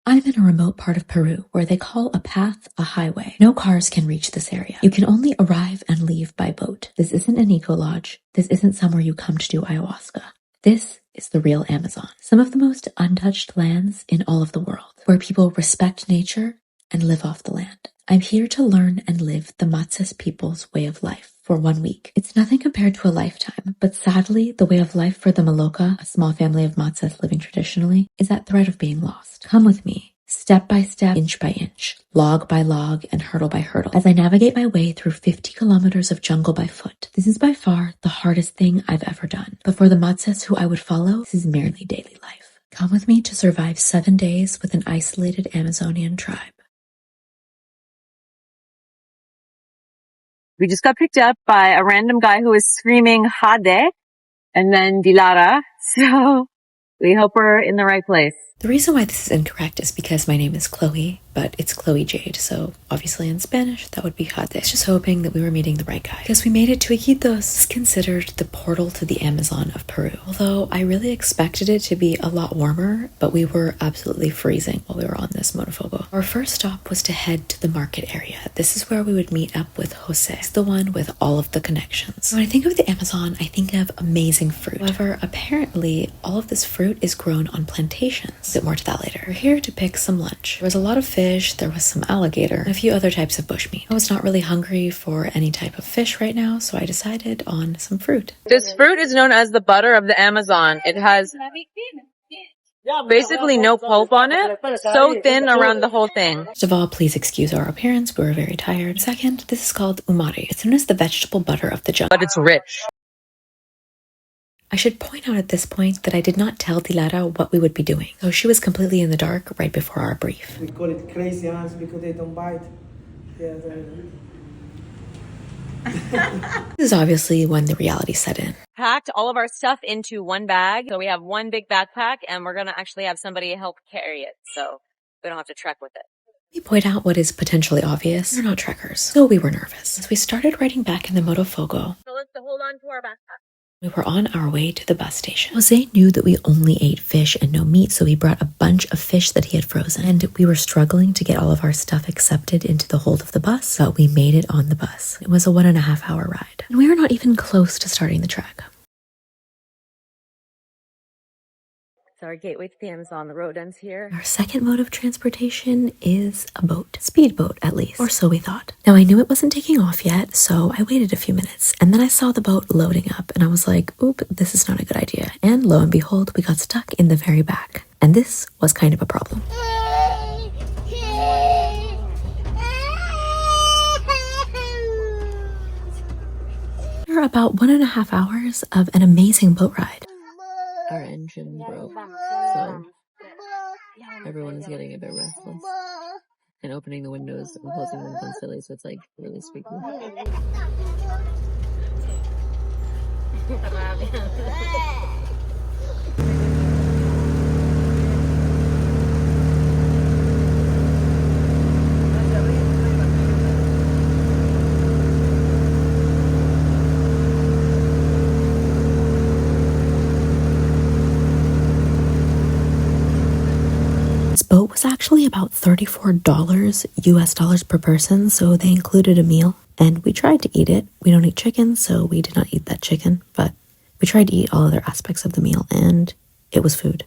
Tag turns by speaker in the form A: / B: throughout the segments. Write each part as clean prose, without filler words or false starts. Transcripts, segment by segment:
A: I'm in a remote part of Peru where they call a path a highway. No cars can reach this area. You can only arrive and leave by boat. This isn't an eco-lodge. This isn't somewhere you come to do ayahuasca. This is the real Amazon. Some of the most untouched lands in all of the world, where people respect nature and live off the land. I'm here to learn and live the Matses people's way of life for 1 week. It's nothing compared to a lifetime, but sadly, the way of life for the Maloka, a small family of Matses living traditionally, is at threat of being lost. Come with me, step by step, inch by inch, log by log, and hurdle by hurdle, as I navigate my way through 50 kilometers of jungle by foot. This is by far the hardest thing I've ever done, but for the Matses who I would follow, this is merely daily life. Come with me to survive 7 days with an isolated Amazonian tribe.
B: We just got picked up by a random guy who was screaming Jade and then Dilara. So we hope we're in the right place.
A: The reason why this is incorrect is because my name is Chloe, but it's Chloe Jade, so obviously in Spanish that would be Jade. It's just hoping that we were meeting the right guy. Because we made it to Iquitos. It's considered the portal to the Amazon of Peru. Although I really expected it to be a lot warmer, but we were absolutely freezing while we were on this motofogo. Our first stop was to head to the market area. This is where we would meet up with Jose. He's the one with all of the connections. When I think of the Amazon, I think of amazing fruit. However, apparently all of this fruit is grown on plantations. A bit more to that later. We're here to pick some lunch. There was a lot of fish, there was some alligator, and a few other types of bushmeat. I was not really hungry for any type of fish right now, so I decided on some fruit.
B: This fruit is known as the butter of the Amazon. It has basically no pulp on it, so thin around the whole thing.
A: First of all, please excuse our appearance. We were very tired. Second, this is called umari. It's known as the vegetable butter of the jungle.
B: But it's rich.
A: I should point out at this point that I did not tell Dilara what we would be doing, so she was completely in the dark right before our brief.
C: We call it crazy ants because they don't bite. Yeah,
A: This is obviously when the reality set in.
B: Packed all of our stuff into one bag. So we have one big backpack and we're going to actually have somebody help carry it. So we don't have to trek with it.
A: We point out what is potentially obvious. We're not trekkers, so we were nervous. As we started riding back in the motofogo,
B: So let's hold on to our backpack.
A: we were on our way to the bus station. Jose knew that we only ate fish and no meat, so he brought a bunch of fish that he had frozen. And we were struggling to get all of our stuff accepted into the hold of the bus, but we made it on the bus. It was a 1.5 hour ride. And we were not even close to starting the trek.
B: So our gateway to the Amazon, the road ends here.
A: Our second mode of transportation is a boat. Speedboat, at least. Or so we thought. Now, I knew it wasn't taking off yet, so I waited a few minutes. And then I saw the boat loading up, and I was like, oop, this is not a good idea. And lo and behold, we got stuck in the very back. And this was kind of a problem. After about 1.5 hours of an amazing boat ride, our engine broke, so everyone is getting a bit restless and opening the windows and closing them constantly, so it's like really squeaky. Boat was actually about $34 US dollars per person, so they included a meal, and we tried to eat it. We don't eat chicken, so we did not eat that chicken, but we tried to eat all other aspects of the meal, and it was food.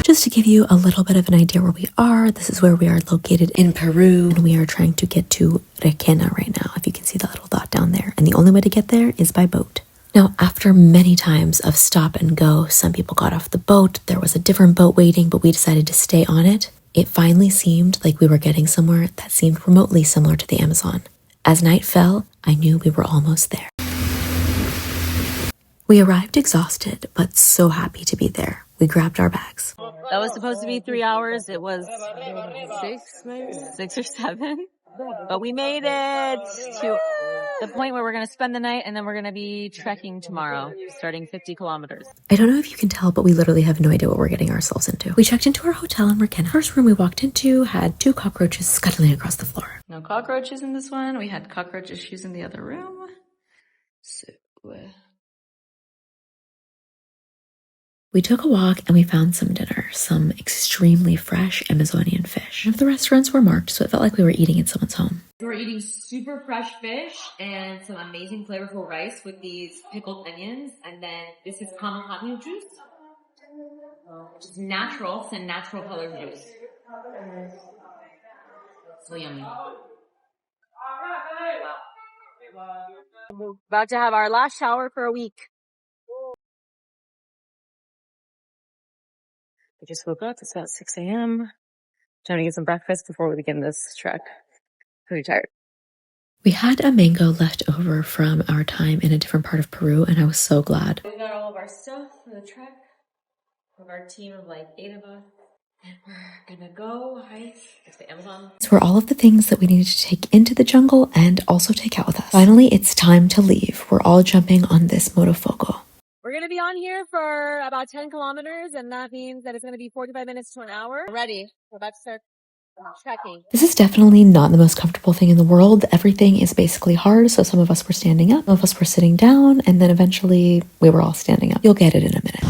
A: Just to give you a little bit of an idea where we are, this is where we are located in Peru, and we are trying to get to Requena right now, if you can see that little dot down there. And the only way to get there is by boat. Now, after many times of stop and go, some people got off the boat, there was a different boat waiting, but we decided to stay on it. It finally seemed like we were getting somewhere that seemed remotely similar to the Amazon. As night fell, I knew we were almost there. We arrived exhausted, but so happy to be there. We grabbed our bags.
B: That was supposed to be 3 hours. It was 6 or 7. But we made it to the point where we're going to spend the night, and then we're going to be trekking tomorrow, starting 50 kilometers.
A: I don't know if you can tell, but we literally have no idea what we're getting ourselves into. We checked into our hotel in McKenna. First room we walked into had 2 cockroaches scuttling across the floor.
B: No cockroaches in this one. We had cockroach issues in the other room. So...
A: We took a walk and we found some dinner, some extremely fresh Amazonian fish. None of the restaurants were marked, so it felt like we were eating in someone's home.
B: We're eating super fresh fish and some amazing flavorful rice with these pickled onions. And then this is kamahani juice, which is natural, it's a natural colored juice. So yummy. We're about to have our last shower for a week. We just woke up. It's about 6 a.m. Trying to get some breakfast before we begin this trek. Pretty tired.
A: We had a mango left over from our time in a different part of Peru, and I was so glad.
B: We got all of our stuff for the trek. We have our team of like 8 of us. And we're gonna go hike to the Amazon.
A: These were all of the things that we needed to take into the jungle and also take out with us. Finally, it's time to leave. We're all jumping on this motofogo.
B: We're going to be on here for about 10 kilometers, and that means that it's going to be 45 minutes to an hour. We're ready. We're about to start trekking.
A: This is definitely not the most comfortable thing in the world. Everything is basically hard, so some of us were standing up, some of us were sitting down, and then eventually we were all standing up. You'll get it in a minute.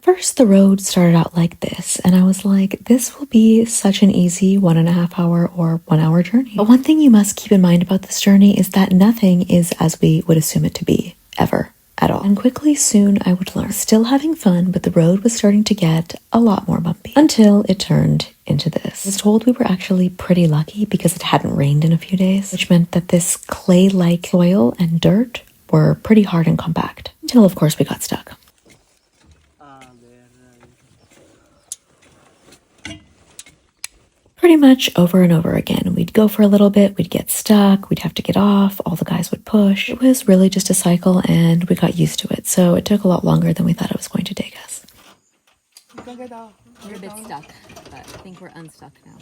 A: First, the road started out like this, and I was like, this will be such an easy 1.5 hour or 1 hour journey. But one thing you must keep in mind about this journey is that nothing is as we would assume it to be, ever, at all. And quickly, soon, I would learn. Still having fun, but the road was starting to get a lot more bumpy, until it turned into this. I was told we were actually pretty lucky because it hadn't rained in a few days, which meant that this clay-like soil and dirt were pretty hard and compact, until of course we got stuck. Pretty much over and over again. We'd go for a little bit, we'd get stuck, we'd have to get off, all the guys would push. It was really just a cycle and we got used to it, so it took a lot longer than we thought it was going to take us.
B: We're a bit stuck, but I think we're unstuck now.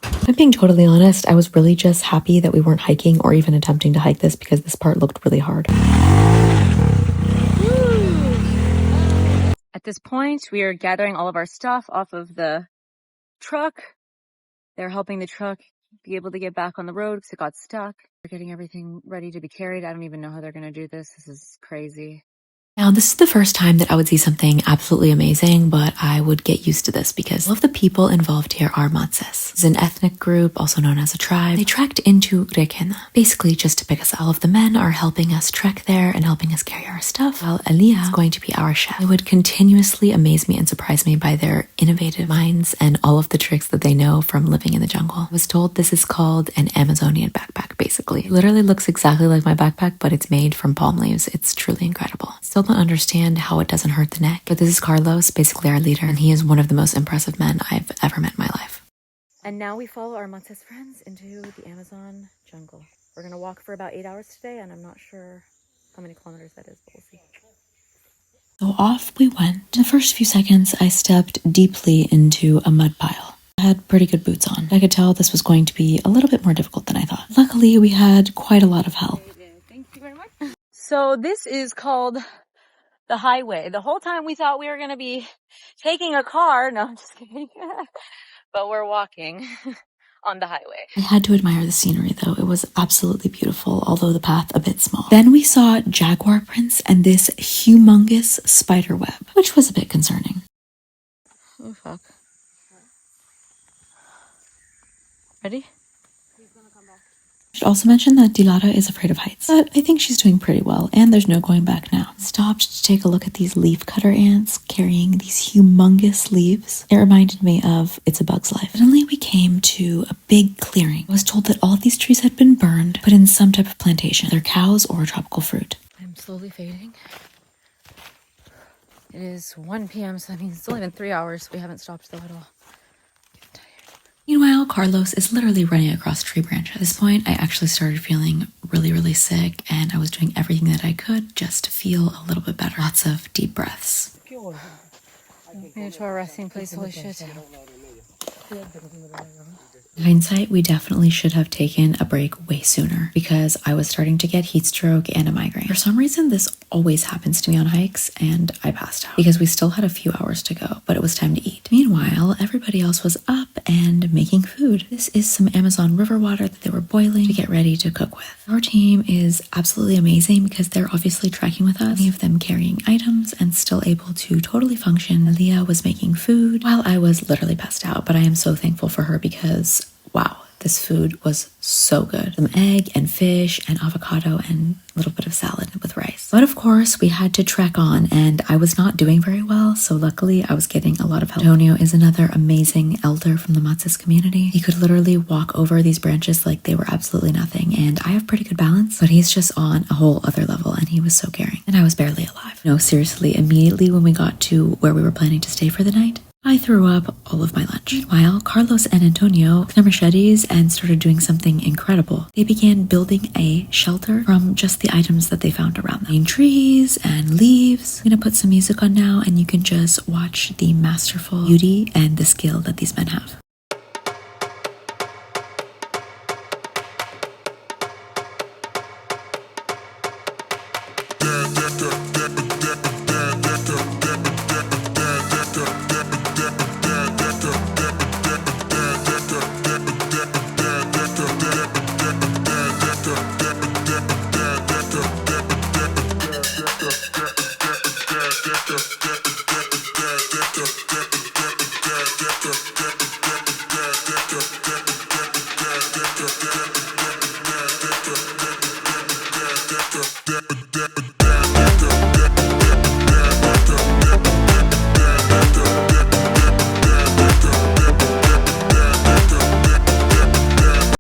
A: If I'm being totally honest, I was really just happy that we weren't hiking or even attempting to hike this because this part looked really hard.
B: At this point, we are gathering all of our stuff off of the truck. They're helping the truck be able to get back on the road because it got stuck. We're getting everything ready to be carried. I don't even know how they're going to do this. This is crazy.
A: Now, this is the first time that I would see something absolutely amazing, but I would get used to this because all of the people involved here are Matses. It's an ethnic group, also known as a tribe. They trekked into Requena, basically just to pick us up. All of the men are helping us trek there and helping us carry our stuff, while Elia is going to be our chef. They would continuously amaze me and surprise me by their innovative minds and all of the tricks that they know from living in the jungle. I was told this is called an Amazonian backpack, basically. It literally looks exactly like my backpack, but it's made from palm leaves. It's truly incredible. Still don't understand how it doesn't hurt the neck, but this is Carlos, basically our leader, and he is one of the most impressive men I've ever met in my life.
B: And now we follow our Matses friends into the Amazon jungle. We're going to walk for about 8 hours today, and I'm not sure how many kilometers that is, but we'll see.
A: So off we went. In the first few seconds, I stepped deeply into a mud pile. I had pretty good boots on. I could tell this was going to be a little bit more difficult than I thought. Luckily, we had quite a lot of help.
B: Thank you very much. So this is called the highway. The whole time we thought we were going to be taking a car. No, I'm just kidding. But we're walking on the highway.
A: I had to admire the scenery though. It was absolutely beautiful, although the path a bit small. Then we saw jaguar prints and this humongous spider web, which was a bit concerning.
B: Oh, fuck. Ready?
A: I should also mention that Dilara is afraid of heights, but I think she's doing pretty well, and there's no going back now. Stopped to take a look at these leaf cutter ants carrying these humongous leaves. It reminded me of It's a Bug's Life. Suddenly we came to a big clearing. I was told that all of these trees had been burned, put in some type of plantation, either cows or tropical fruit.
B: I'm slowly fading. It is 1 p.m., so that means it's only been 3 hours. We haven't stopped though at all.
A: Meanwhile, Carlos is literally running across tree branches. At this point, I actually started feeling really, really sick, and I was doing everything that I could just to feel a little bit better. Lots of deep breaths.
B: Made it to our resting place. Holy shit.
A: In hindsight, we definitely should have taken a break way sooner because I was starting to get heat stroke and a migraine. For some reason, this always happens to me on hikes, and I passed out because we still had a few hours to go, but it was time to eat. Meanwhile, everybody else was up and making food. This is some Amazon river water that they were boiling to get ready to cook with. Our team is absolutely amazing because they're obviously tracking with us, many of them carrying items and still able to totally function. Leah was making food while I was literally passed out, but I am so thankful for her because wow, this food was so good. Some egg and fish and avocado and a little bit of salad with rice. But of course, we had to trek on and I was not doing very well, so luckily I was getting a lot of help. Antonio is another amazing elder from the Matses community. He could literally walk over these branches like they were absolutely nothing, and I have pretty good balance, but he's just on a whole other level and he was so caring. And I was barely alive. No, seriously, immediately when we got to where we were planning to stay for the night, I threw up all of my lunch. Meanwhile, Carlos and Antonio took their machetes and started doing something incredible. They began building a shelter from just the items that they found around them. Green trees and leaves. I'm gonna put some music on now and you can just watch the masterful beauty and the skill that these men have.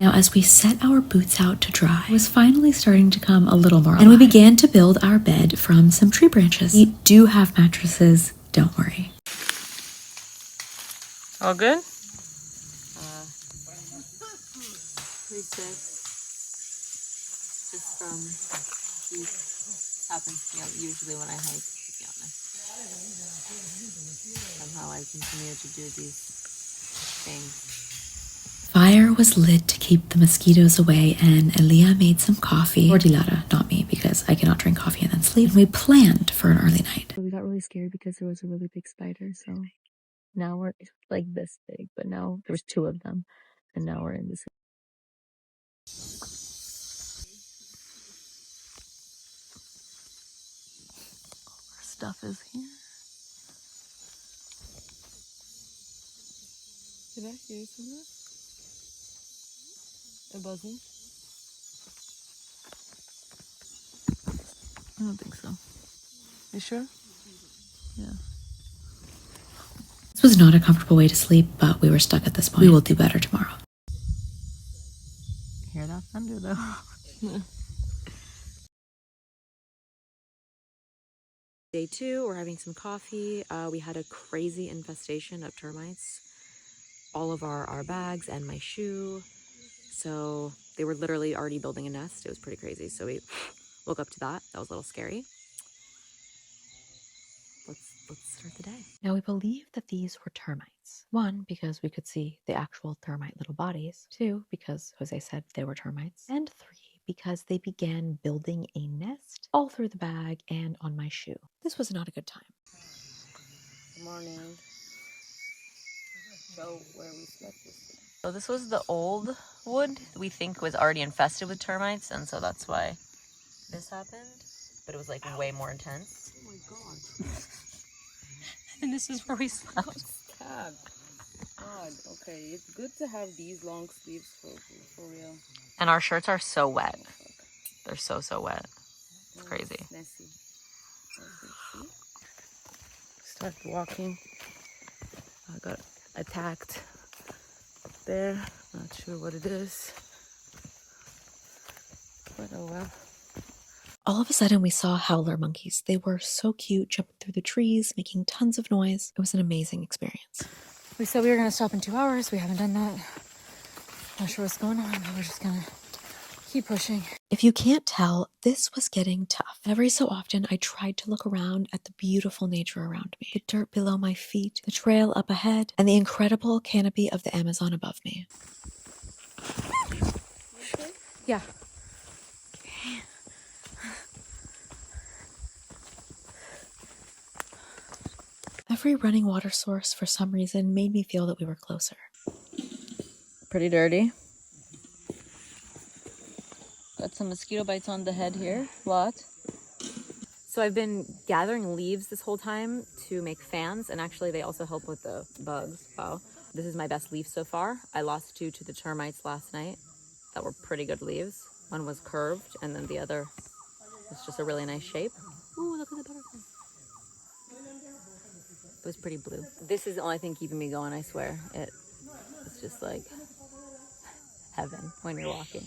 A: Now, as we set our boots out to dry, it was finally starting to come a little more alive, and we began to build our bed from some tree branches. We do have mattresses, don't worry.
B: All good?
D: Pretty sick. Just from heat. Happens to me usually when I hike, to be honest. Somehow I continue to do these things.
A: Fire was lit to keep the mosquitoes away, and Elia made some coffee. Or Dilara, not me, because I cannot drink coffee and then sleep. And we planned for an early night.
D: We got really scared because there was a really big spider, so now we're like this big, but now there was 2 of them, and now we're in this. Our stuff is here. Did I hear some of this? A buzzing? I don't think so. You sure? Yeah.
A: This was not a comfortable way to sleep, but we were stuck at this point. We will do better tomorrow.
D: Hear that thunder though. Day 2, we're having some coffee. We had a crazy infestation of termites. All of our bags and my shoe. So they were literally already building a nest. It was pretty crazy. So we woke up to that. That was a little scary. Let's start the day.
A: Now, we believe that these were termites. 1, because we could see the actual termite little bodies. 2, because Jose said they were termites. And 3, because they began building a nest all through the bag and on my shoe. This was not a good time.
D: Good morning. Show where we slept yesterday. So this was the old wood we think was already infested with termites, and so that's why this happened. But it was like way more intense. Oh my god.
B: And this is where we slept.
D: God. Okay, it's good to have these long sleeves for real.
B: And our shirts are so wet. They're so wet. It's crazy.
D: Messy. Start walking. I got attacked up there. Not sure what it is. But oh well.
A: All of a sudden, we saw howler monkeys. They were so cute, jumping through the trees, making tons of noise. It was an amazing experience.
B: We said we were going to stop in 2 hours. We haven't done that. Not sure what's going on, but we're just going to keep pushing.
A: If you can't tell, this was getting tough. Every so often, I tried to look around at the beautiful nature around me. The dirt below my feet, the trail up ahead, and the incredible canopy of the Amazon above me.
B: Yeah.
A: Every running water source, for some reason, made me feel that we were closer.
B: Pretty dirty. Got some mosquito bites on the head here. Lot.
D: So I've been gathering leaves this whole time to make fans, and actually they also help with the bugs. Wow. This is my best leaf so far. I lost 2 to the termites last night that were pretty good leaves. One was curved, and then the other was just a really nice shape. Ooh, look at the butterfly. It was pretty blue. This is the only thing keeping me going, I swear. It's just like heaven when you're walking.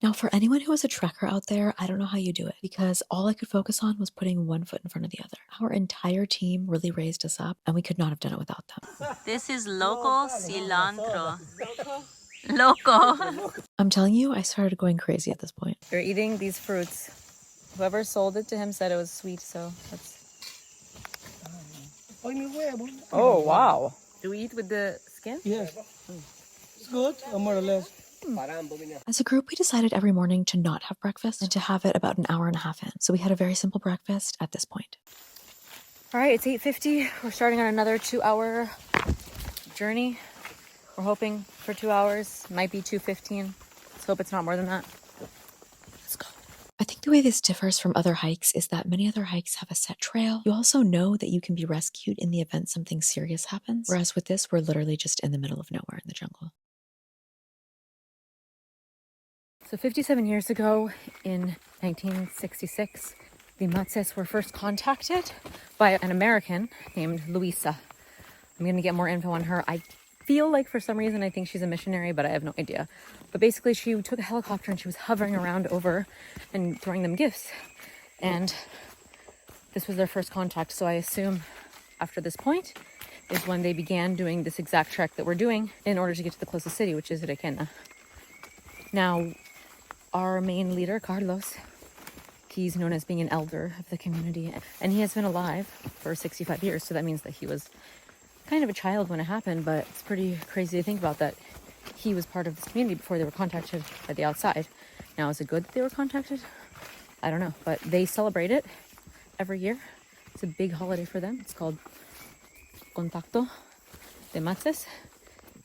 A: Now, for anyone who is a trekker out there, I don't know how you do it, because all I could focus on was putting one foot in front of the other. Our entire team really raised us up, and we could not have done it without them.
B: This is loco cilantro. Loco.
A: I'm telling you, I started going crazy at this point.
B: They're eating these fruits. Whoever sold it to him said it was sweet, so that's... Oh, wow. Do we eat with the skin?
C: Yes. It's good, more or less.
A: As a group, we decided every morning to not have breakfast and to have it about an hour and a half in. So we had a very simple breakfast at this point.
B: All right, it's 8:50. We're starting on another 2-hour journey. We're hoping for 2 hours. Might be 2:15. Let's hope it's not more than that. Let's go.
A: I think the way this differs from other hikes is that many other hikes have a set trail. You also know that you can be rescued in the event something serious happens. Whereas with this, we're literally just in the middle of nowhere in the jungle.
B: So 57 years ago, in 1966, the Matses were first contacted by an American named Luisa. I'm going to get more info on her. I feel like for some reason I think she's a missionary, but I have no idea. But basically she took a helicopter and she was hovering around over and throwing them gifts. And this was their first contact. So I assume after this point is when they began doing this exact trek that we're doing in order to get to the closest city, which is Requena. Now, our main leader, Carlos, he's known as being an elder of the community, and he has been alive for 65 years. So that means that he was kind of a child when it happened, but it's pretty crazy to think about that he was part of this community before they were contacted by the outside. Now, is it good that they were contacted? I don't know, but they celebrate it every year. It's a big holiday for them. It's called Contacto de Matses,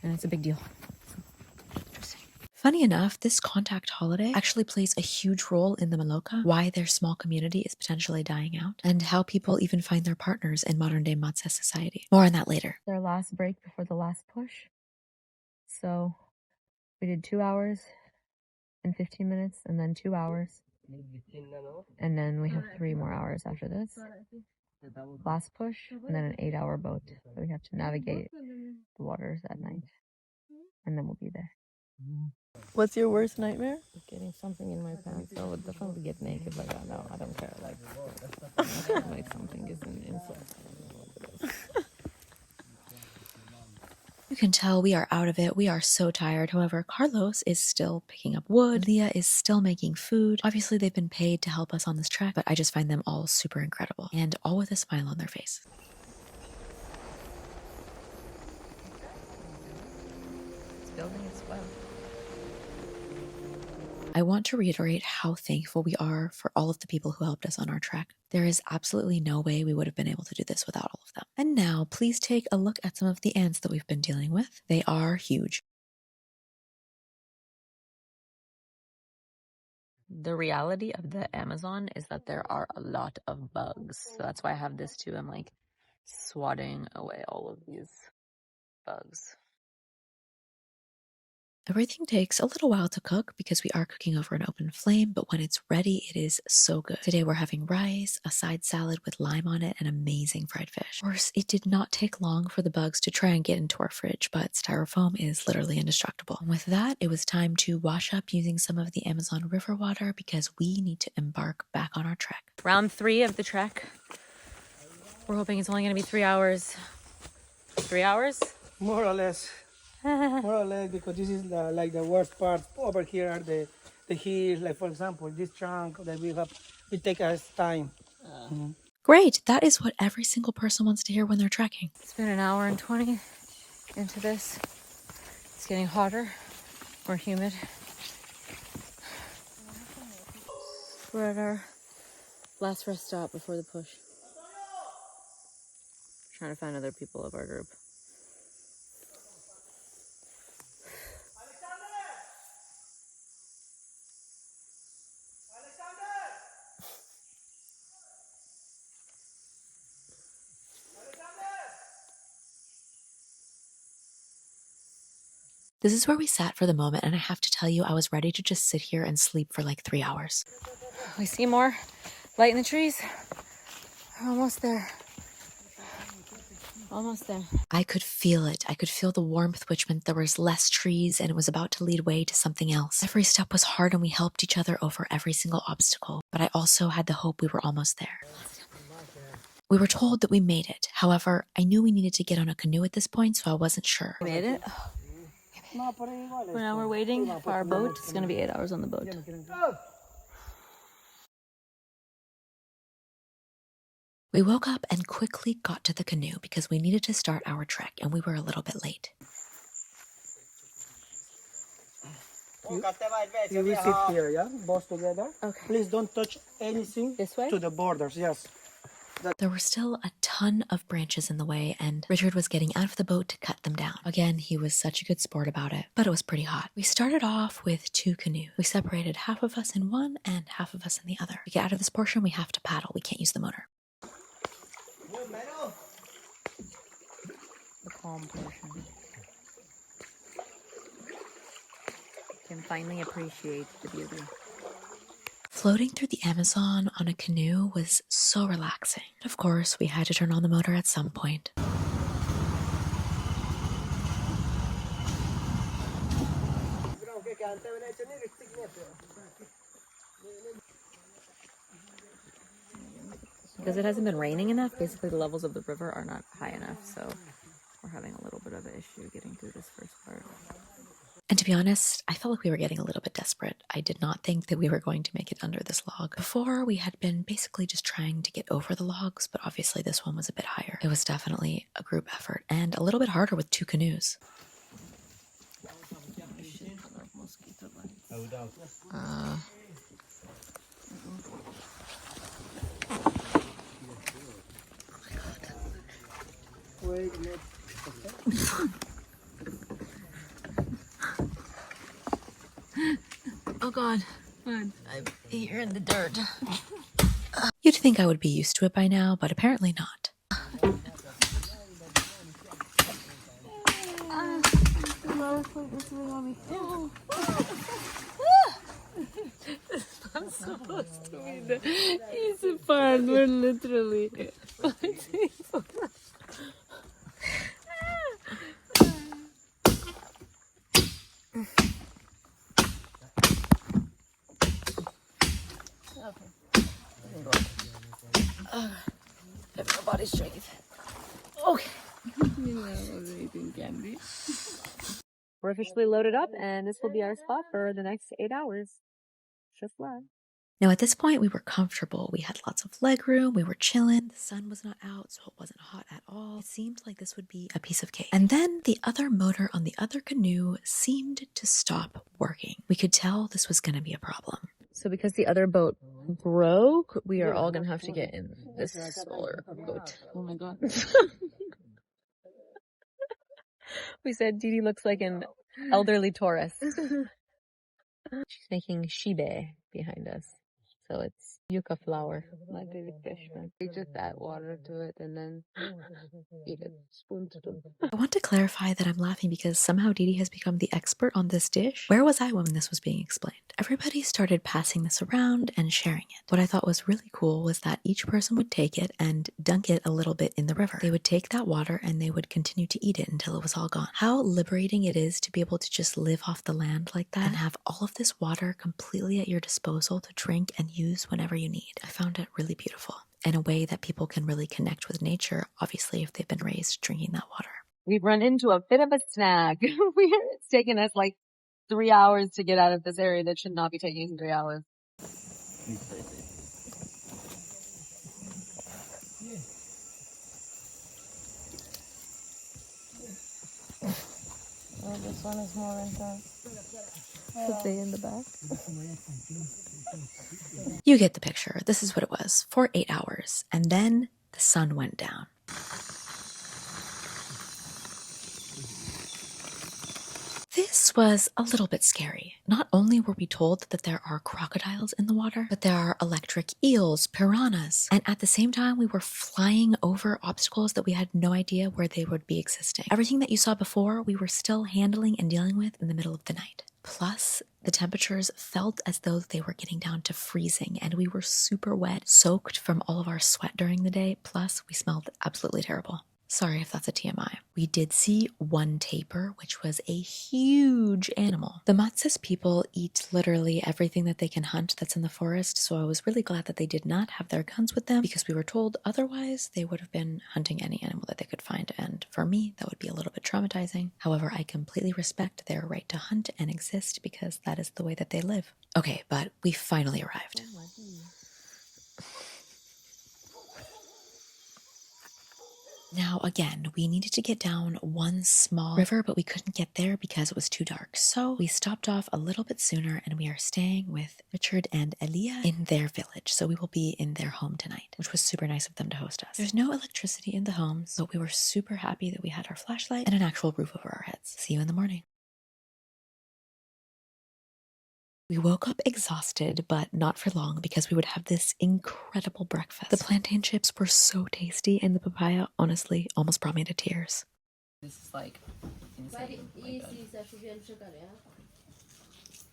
B: and it's a big deal.
A: Funny enough, this contact holiday actually plays a huge role in the Maloka, why their small community is potentially dying out, and how people even find their partners in modern-day Matses society. More on that later.
B: Their last break before the last push. So we did 2 hours and 15 minutes, and then 2 hours. And then we have 3 more hours after this. Last push, and then an 8-hour boat. So we have to navigate the waters at night. And then we'll be there.
E: What's your worst nightmare?
F: Getting something in my pants. I would definitely get naked. Like, no, I don't care. Like something is an insult.
A: You can tell we are out of it. We are so tired. However, Carlos is still picking up wood. Leah is still making food. Obviously, they've been paid to help us on this trek, but I just find them all super incredible and all with a smile on their face.
F: It's building its web.
A: I want to reiterate how thankful we are for all of the people who helped us on our trek. There is absolutely no way we would have been able to do this without all of them. And now, please take a look at some of the ants that we've been dealing with. They are huge.
B: The reality of the Amazon is that there are a lot of bugs. So that's why I have this too. I'm like swatting away all of these bugs.
A: Everything takes a little while to cook because we are cooking over an open flame, but when it's ready, it is so good. Today we're having rice, a side salad with lime on it, and amazing fried fish. Of course, it did not take long for the bugs to try and get into our fridge, but styrofoam is literally indestructible. And with that, it was time to wash up using some of the Amazon River water because we need to embark back on our trek.
B: Round 3 of the trek. We're hoping it's only going to be 3 hours. 3 hours?
C: More or less. More or less, because this is like the worst part. Over here are the the heel, like for example, this trunk that we take us time.
A: Great, that is what every single person wants to hear when they're trekking.
B: It's been an hour and 20 into this. It's getting hotter, more humid. We're at our last rest stop before the push. Trying to find other people of our group.
A: This is where we sat for the moment, and I have to tell you, I was ready to just sit here and sleep for like 3 hours.
B: We see more light in the trees. We're almost there. Almost there.
A: I could feel it. I could feel the warmth, which meant there was less trees and it was about to lead way to something else. Every step was hard and we helped each other over every single obstacle, but I also had the hope we were almost there. We were told that we made it. However, I knew we needed to get on a canoe at this point, so I wasn't sure.
B: We made it. Now we're waiting for our boat. It's going to be 8 hours on the boat.
A: We woke up and quickly got to the canoe because we needed to start our trek and we were a little bit late.
C: You will sit here, yeah? Both together.
B: Okay.
C: Please don't touch anything
B: This way?
C: to the borders, yes.
A: There were still a ton of branches in the way, and Richard was getting out of the boat to cut them down. Again, he was such a good sport about it, but it was pretty hot. We started off with 2 canoes. We separated half of us in one and half of us in the other. To get out of this portion, we have to paddle. We can't use the motor.
B: The calm portion. Can finally appreciate the beauty.
A: Floating through the Amazon on a canoe was so relaxing. Of course, we had to turn on the motor at some point.
B: Because it hasn't been raining enough, basically the levels of the river are not high enough, so we're having a little bit of an issue getting through this first part.
A: And to be honest, I felt like we were getting a little bit desperate. I did not think that we were going to make it under this log. Before, we had been basically just trying to get over the logs, but obviously this one was a bit higher. It was definitely a group effort, and a little bit harder with 2 canoes.
B: Oh god, I'm here in the dirt.
A: You'd think I would be used to it by now, but apparently not.
F: I'm supposed to be the easy part. We're literally fighting for
B: Have my body strength. Okay.
F: candy.
B: We're officially loaded up, and this will be our spot for the next 8 hours. Just left.
A: Now at this point, we were comfortable. We had lots of leg room. We were chilling. The sun was not out, so it wasn't hot at all. It seemed like this would be a piece of cake. And then the other motor on the other canoe seemed to stop working. We could tell this was going to be a problem.
B: So because the other boat broke, we are all going to have to get in this smaller boat.
F: Oh my god.
B: We said Didi looks like an elderly tourist. She's making shibe behind us. So it's yucca flower.
F: My baby fish, man. You just add water to it and then eat it. Spoon to spoon.
A: I want to clarify that I'm laughing because somehow Didi has become the expert on this dish. Where was I when this was being explained? Everybody started passing this around and sharing it. What I thought was really cool was that each person would take it and dunk it a little bit in the river. They would take that water and they would continue to eat it until it was all gone. How liberating it is to be able to just live off the land like that and have all of this water completely at your disposal to drink and use whenever you need. I found it really beautiful in a way that people can really connect with nature, obviously, if they've been raised drinking that water.
B: We've run into a bit of a snag. It's taken us like 3 hours to get out of this area that should not be taking 3 hours.
F: Oh, this one is more intense. Should they in the back?
A: You get the picture. This is what it was for 8 hours. And then the sun went down. This was a little bit scary. Not only were we told that there are crocodiles in the water, but there are electric eels, piranhas, and at the same time we were flying over obstacles that we had no idea where they would be existing. Everything that you saw before, we were still handling and dealing with in the middle of the night. Plus, the temperatures felt as though they were getting down to freezing, and we were super wet, soaked from all of our sweat during the day, plus we smelled absolutely terrible. Sorry if that's a TMI. We did see one tapir, which was a huge animal. The Matses people eat literally everything that they can hunt that's in the forest, so I was really glad that they did not have their guns with them because we were told otherwise they would have been hunting any animal that they could find, and for me, that would be a little bit traumatizing. However, I completely respect their right to hunt and exist because that is the way that they live. Okay, but we finally arrived. Now, again, we needed to get down one small river, but we couldn't get there because it was too dark. So we stopped off a little bit sooner, and we are staying with Richard and Elia in their village. So we will be in their home tonight, which was super nice of them to host us. There's no electricity in the homes, but we were super happy that we had our flashlight and an actual roof over our heads. See you in the morning. We woke up exhausted, but not for long because we would have this incredible breakfast. The plantain chips were so tasty, and the papaya, honestly, almost brought me to tears.
F: This is like insane.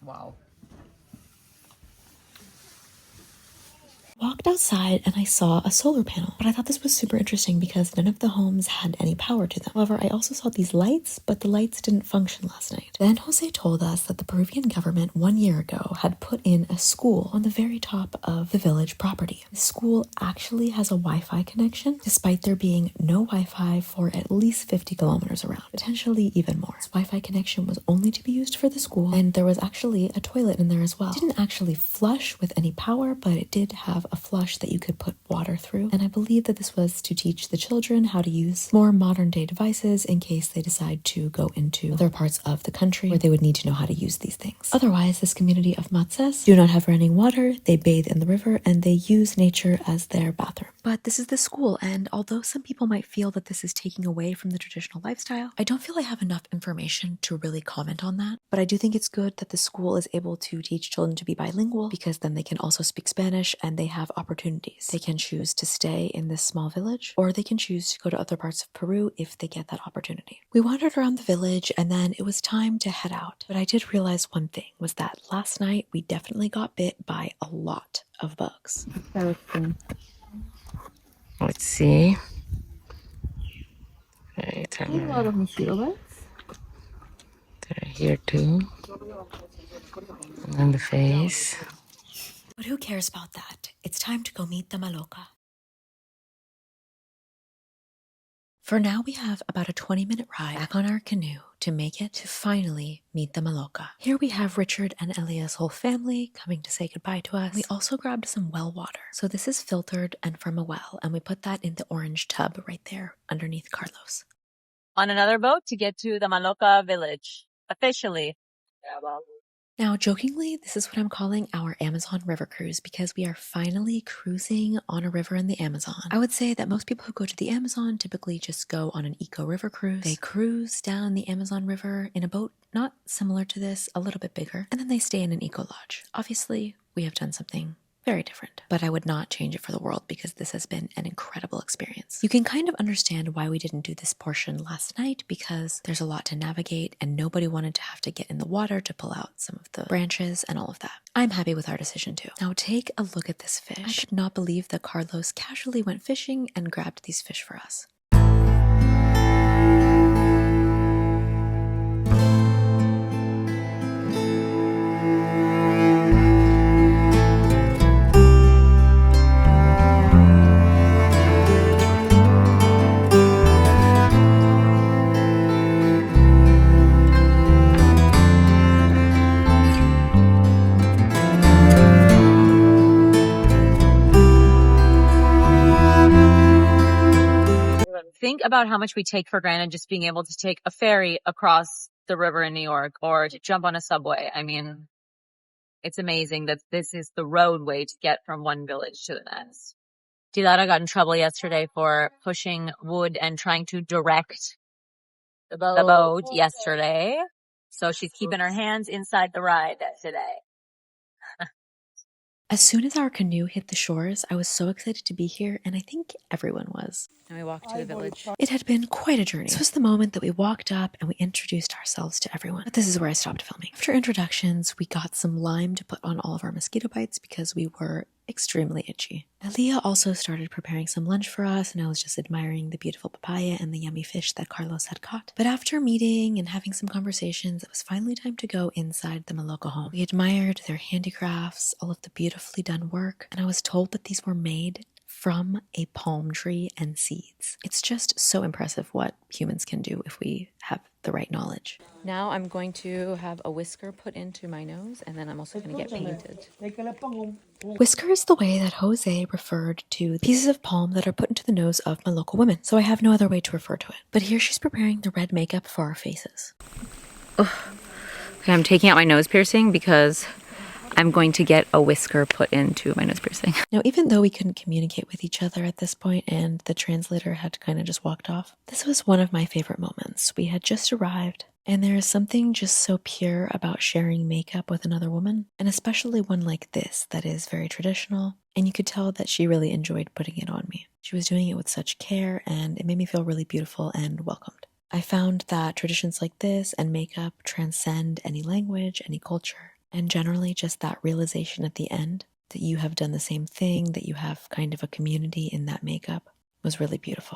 F: Wow.
A: Walked outside and I saw a solar panel, but I thought this was super interesting because none of the homes had any power to them. However, I also saw these lights, but the lights didn't function last night. Then Jose told us that the Peruvian government 1 year ago had put in a school on the very top of the village property. The school actually has a Wi-Fi connection, despite there being no Wi-Fi for at least 50 kilometers around, potentially even more. This Wi-Fi connection was only to be used for the school, and there was actually a toilet in there as well. It didn't actually flush with any power, but it did have a flush that you could put water through, and I believe that this was to teach the children how to use more modern day devices in case they decide to go into other parts of the country where they would need to know how to use these things. Otherwise, this community of Matses do not have running water, they bathe in the river, and they use nature as their bathroom. But this is the school, and although some people might feel that this is taking away from the traditional lifestyle, I don't feel I have enough information to really comment on that. But I do think it's good that the school is able to teach children to be bilingual, because then they can also speak Spanish and they have opportunities. They can choose to stay in this small village, or they can choose to go to other parts of Peru if they get that opportunity. We wandered around the village, and then it was time to head out. But I did realize one thing, was that last night we definitely got bit by a lot of bugs.
F: Let's see. Right,
E: A lot of mosquito bites.
F: they're here too. And on the face.
A: But who cares about that? It's time to go meet the Maloca. For now, we have about a 20-minute ride back on our canoe to make it to finally meet the Maloca. Here we have Richard and Elia's whole family coming to say goodbye to us. We also grabbed some well water. So this is filtered and from a well, and we put that in the orange tub right there underneath Carlos.
B: On another boat to get to the Maloca village. Officially.
A: Now, jokingly, this is what I'm calling our Amazon River cruise because we are finally cruising on a river in the Amazon. I would say that most people who go to the Amazon typically just go on an eco river cruise. They cruise down the Amazon River in a boat not similar to this, a little bit bigger, and then they stay in an eco lodge. Obviously, we have done something very different, but I would not change it for the world because this has been an incredible experience. You can kind of understand why we didn't do this portion last night because there's a lot to navigate and nobody wanted to have to get in the water to pull out some of the branches and all of that. I'm happy with our decision too. Now take a look at this fish. I could not believe that Carlos casually went fishing and grabbed these fish for us.
B: think about how much we take for granted just being able to take a ferry across the river in New York or to jump on a subway. I mean, it's amazing that this is the roadway to get from one village to the next. Dilara got in trouble yesterday for pushing wood and trying to direct the boat yesterday. So she's keeping her hands inside the ride today.
A: As soon as our canoe hit the shores, I was so excited to be here, and I think everyone was.
D: And we walked to the village.
A: It had been quite a journey. This was the moment that we walked up and we introduced ourselves to everyone. But this is where I stopped filming. After introductions, we got some lime to put on all of our mosquito bites because we were extremely itchy. Aaliyah also started preparing some lunch for us, and I was just admiring the beautiful papaya and the yummy fish that Carlos had caught. But after meeting and having some conversations, it was finally time to go inside the Maloko home. We admired their handicrafts, all of the beautifully done work, and I was told that these were made from a palm tree and seeds. It's just so impressive what humans can do if we have the right knowledge.
D: Now I'm going to have a whisker put into my nose, and then I'm also going to get painted.
A: Whisker is the way that Jose referred to pieces of palm that are put into the nose of Maloko women, so I have no other way to refer to it. But here she's preparing the red makeup for our faces.
B: Okay, I'm taking out my nose piercing because I'm going to get a whisker put into my nose piercing.
A: Now, even though we couldn't communicate with each other at this point and the translator had kind of just walked off, this was one of my favorite moments. We had just arrived, and there is something just so pure about sharing makeup with another woman, and especially one like this that is very traditional, and you could tell that she really enjoyed putting it on me. She was doing it with such care, and it made me feel really beautiful and welcomed. I found that traditions like this and makeup transcend any language, any culture. And generally just that realization at the end that you have done the same thing, that you have kind of a community in that makeup was really beautiful.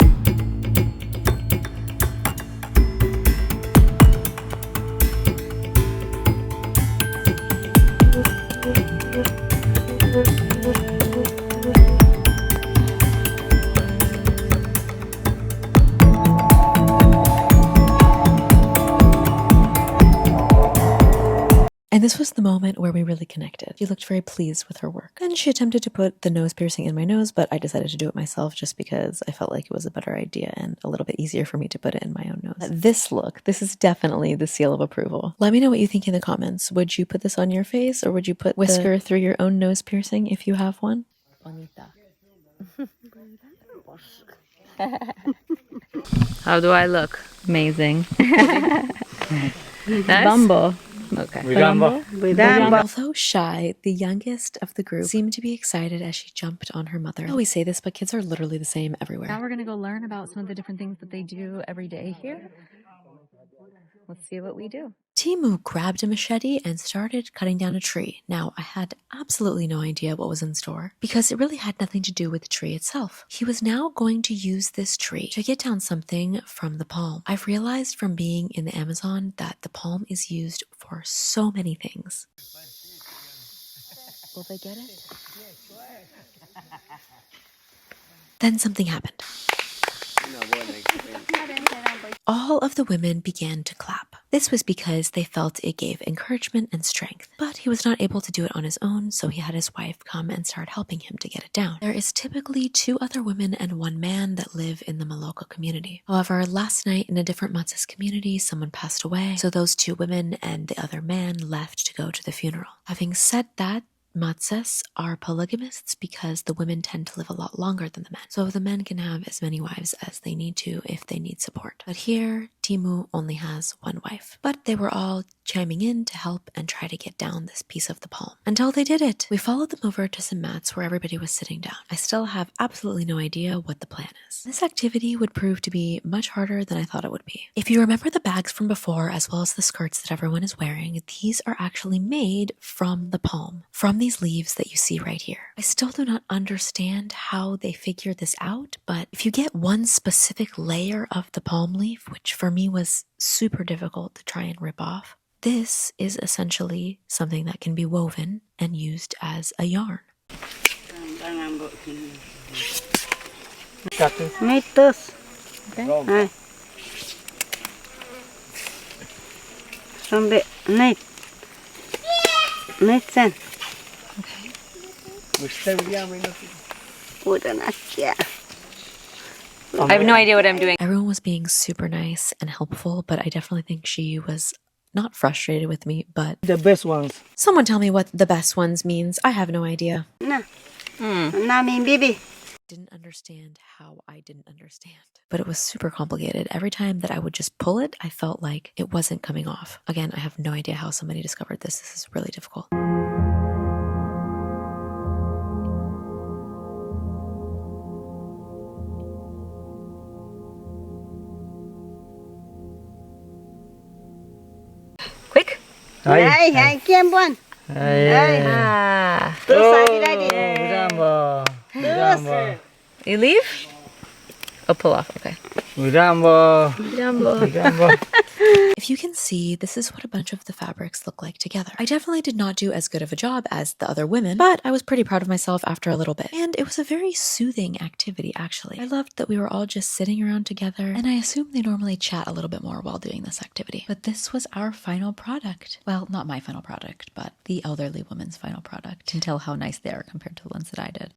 A: And this was the moment where we really connected. She looked very pleased with her work. And she attempted to put the nose piercing in my nose, but I decided to do it myself just because I felt like it was a better idea and a little bit easier for me to put it in my own nose. This look, this is definitely the seal of approval. Let me know what you think in the comments. Would you put this on your face, or would you put whisker through your own nose piercing if you have one?
D: Bonita.
B: How do I look? Amazing. Bumble. Okay.
A: Although shy, the youngest of the group seemed to be excited as she jumped on her mother. I always say this, but kids are literally the same everywhere.
B: Now we're going to go learn about some of the different things that they do every day here. Let's see what we do.
A: Timu grabbed a machete and started cutting down a tree. Now, I had absolutely no idea what was in store because it really had nothing to do with the tree itself. He was now going to use this tree to get down something from the palm. I've realized from being in the Amazon that the palm is used for so many things.
D: Will they get it?
A: Then something happened. All of the women began to clap. This was because they felt it gave encouragement and strength. But he was not able to do it on his own, so he had his wife come and start helping him to get it down. There is typically 2 other women and 1 man that live in the Maloko community. However, last night in a different Matses community, someone passed away, so those 2 women and the other man left to go to the funeral. Having said that, Matses are polygamists because the women tend to live a lot longer than the men. So the men can have as many wives as they need to if they need support. But here, Timu only has 1 wife. But they were all chiming in to help and try to get down this piece of the palm. Until they did it. We followed them over to some mats where everybody was sitting down. I still have absolutely no idea what the plan is. This activity would prove to be much harder than I thought it would be. If you remember the bags from before, as well as the skirts that everyone is wearing, these are actually made from the palm, from these leaves that you see right here. I still do not understand how they figured this out, but if you get one specific layer of the palm leaf, which for me was super difficult to try and rip off, this is essentially something that can be woven and used as a yarn.
G: Meters. Okay. Sampai naik. Naik sen. Udah nak ya.
B: I have no idea what I'm doing.
A: Everyone was being super nice and helpful, but I definitely think she was not frustrated with me, but
C: The best ones.
A: someone tell me what the best ones means. I have no idea.
G: Na. Namin bibi.
A: Didn't understand how I didn't understand. But it was super complicated. Every time that I would just pull it, I felt like it wasn't coming off. Again, I have no idea how somebody discovered this. This is really difficult.
B: Quick.
G: Hai, hai, kiam buan. Hai. Terus lagi lagi. Terus.
B: You leave? Oh, pull off. Okay.
A: If you can see, this is what a bunch of the fabrics look like together. I definitely did not do as good of a job as the other women, but I was pretty proud of myself after a little bit. And it was a very soothing activity, actually. I loved that we were all just sitting around together, and I assume they normally chat a little bit more while doing this activity. But this was our final product. Well, not my final product, but the elderly woman's final product. You can tell how nice they are compared to the ones that I did.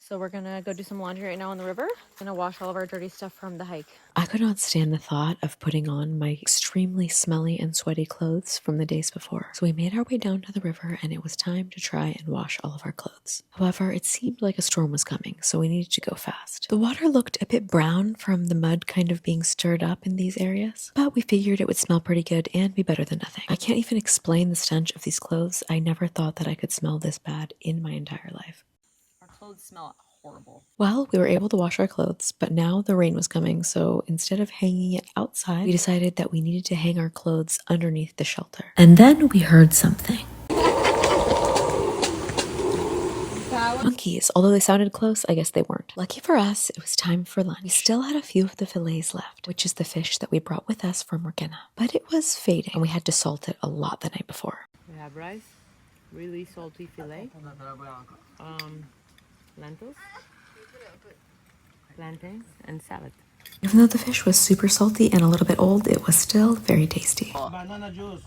D: So we're gonna go do some laundry right now in the river. Gonna wash all of our dirty stuff from the hike.
A: I could not stand the thought of putting on my extremely smelly and sweaty clothes from the days before. So we made our way down to the river, and it was time to try and wash all of our clothes. However, it seemed like a storm was coming, so we needed to go fast. The water looked a bit brown from the mud kind of being stirred up in these areas, but we figured it would smell pretty good and be better than nothing. I can't even explain the stench of these clothes. I never thought that I could smell this bad in my entire life.
D: Clothes smell horrible.
A: Well, we were able to wash our clothes, but now the rain was coming, so instead of hanging it outside, we decided that we needed to hang our clothes underneath the shelter. And then we heard something. Monkeys. Although they sounded close, I guess they weren't. Lucky for us, it was time for lunch. We still had a few of the fillets left, which is the fish that we brought with us from Morgana. But it was fading, and we had to salt it a lot the night before.
F: We have rice, really salty filet, lentils, plantains, and salad.
A: Even though the fish was super salty and a little bit old, it was still very tasty.
C: Banana juice.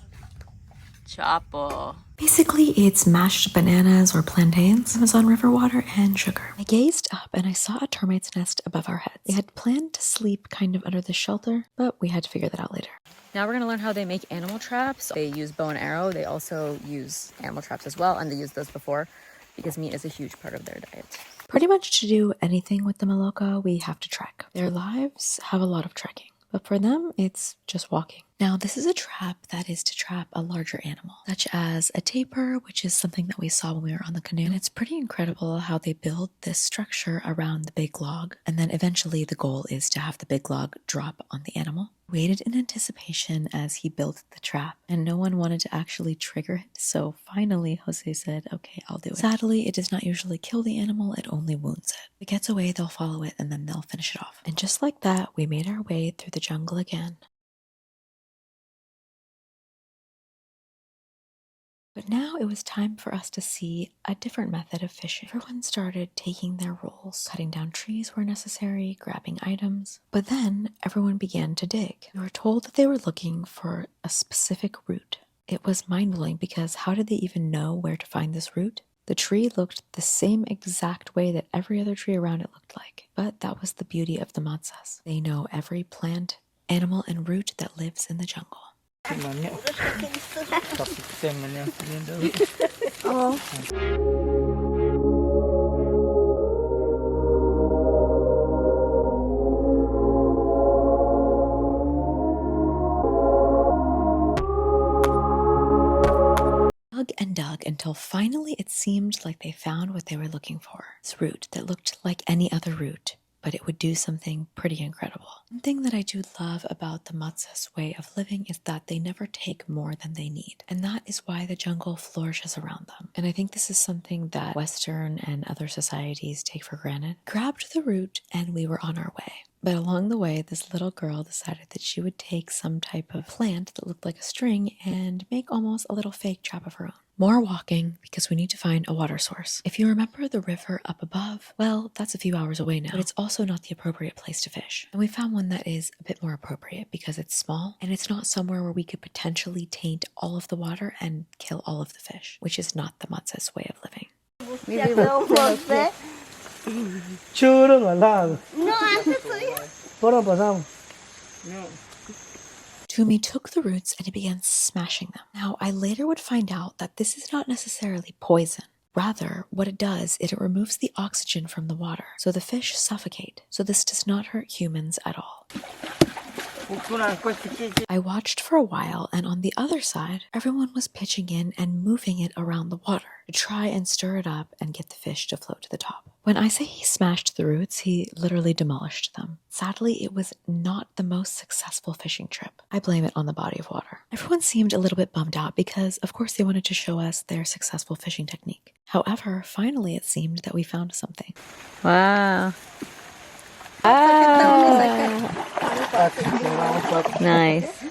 B: Chapo.
A: Basically, it's mashed bananas or plantains, Amazon river water, and sugar. I gazed up and I saw a termite's nest above our heads. They had planned to sleep kind of under the shelter, but we had to figure that out later.
B: Now we're gonna learn how they make animal traps. They use bow and arrow. They also use animal traps as well, and they used those before because meat is a huge part of their diet.
A: Pretty much to do anything with the Maloka, we have to trek. Their lives have a lot of trekking, but for them, it's just walking. Now, this is a trap that is to trap a larger animal, such as a tapir, which is something that we saw when we were on the canoe. And it's pretty incredible how they build this structure around the big log, and then eventually the goal is to have the big log drop on the animal. Waited in anticipation as he built the trap, and no one wanted to actually trigger it, so finally Jose said, okay, I'll do it. Sadly, it does not usually kill the animal, it only wounds it. If it gets away, they'll follow it, and then they'll finish it off. And just like that, we made our way through the jungle again. But now it was time for us to see a different method of fishing. Everyone started taking their roles, cutting down trees where necessary, grabbing items. But then everyone began to dig. We were told that they were looking for a specific root. It was mind-blowing because how did they even know where to find this root? The tree looked the same exact way that every other tree around it looked like. But that was the beauty of the Matsas. They know every plant, animal, and root that lives in the jungle.
G: Oh.
A: Dug and dug until finally it seemed like they found what they were looking for. This root that looked like any other root, but it would do something pretty incredible. One thing that I do love about the Matsas way of living is that they never take more than they need. And that is why the jungle flourishes around them. And I think this is something that Western and other societies take for granted. Grabbed the root and we were on our way. But along the way, this little girl decided that she would take some type of plant that looked like a string and make almost a little fake trap of her own. More walking because we need to find a water source. If you remember the river up above, well, that's a few hours away now, but it's also not the appropriate place to fish. And we found one that is a bit more appropriate because it's small and it's not somewhere where we could potentially taint all of the water and kill all of the fish, which is not the Matsas way of living.
B: Maybe we'll
C: Chưa đâu là.
G: No, actually.
C: Por pasamos.
A: Tumi took the roots and he began smashing them. Now, I later would find out that this is not necessarily poison. Rather, what it does is it removes the oxygen from the water, so the fish suffocate. So this does not hurt humans at all. I watched for a while, and on the other side, everyone was pitching in and moving it around the water to try and stir it up and get the fish to float to the top. When I say he smashed the roots, he literally demolished them. Sadly, it was not the most successful fishing trip. I blame it on the body of water. Everyone seemed a little bit bummed out because, of course, they wanted to show us their successful fishing technique. However, finally it seemed that we found something.
B: Wow. Nice.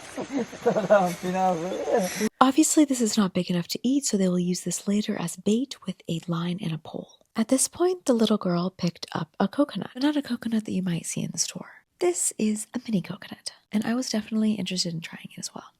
A: Obviously, this is not big enough to eat, so they will use this later as bait with a line and a pole. At this point, the little girl picked up a coconut, but not a coconut that you might see in the store. This is a mini coconut, and I was definitely interested in trying it as well.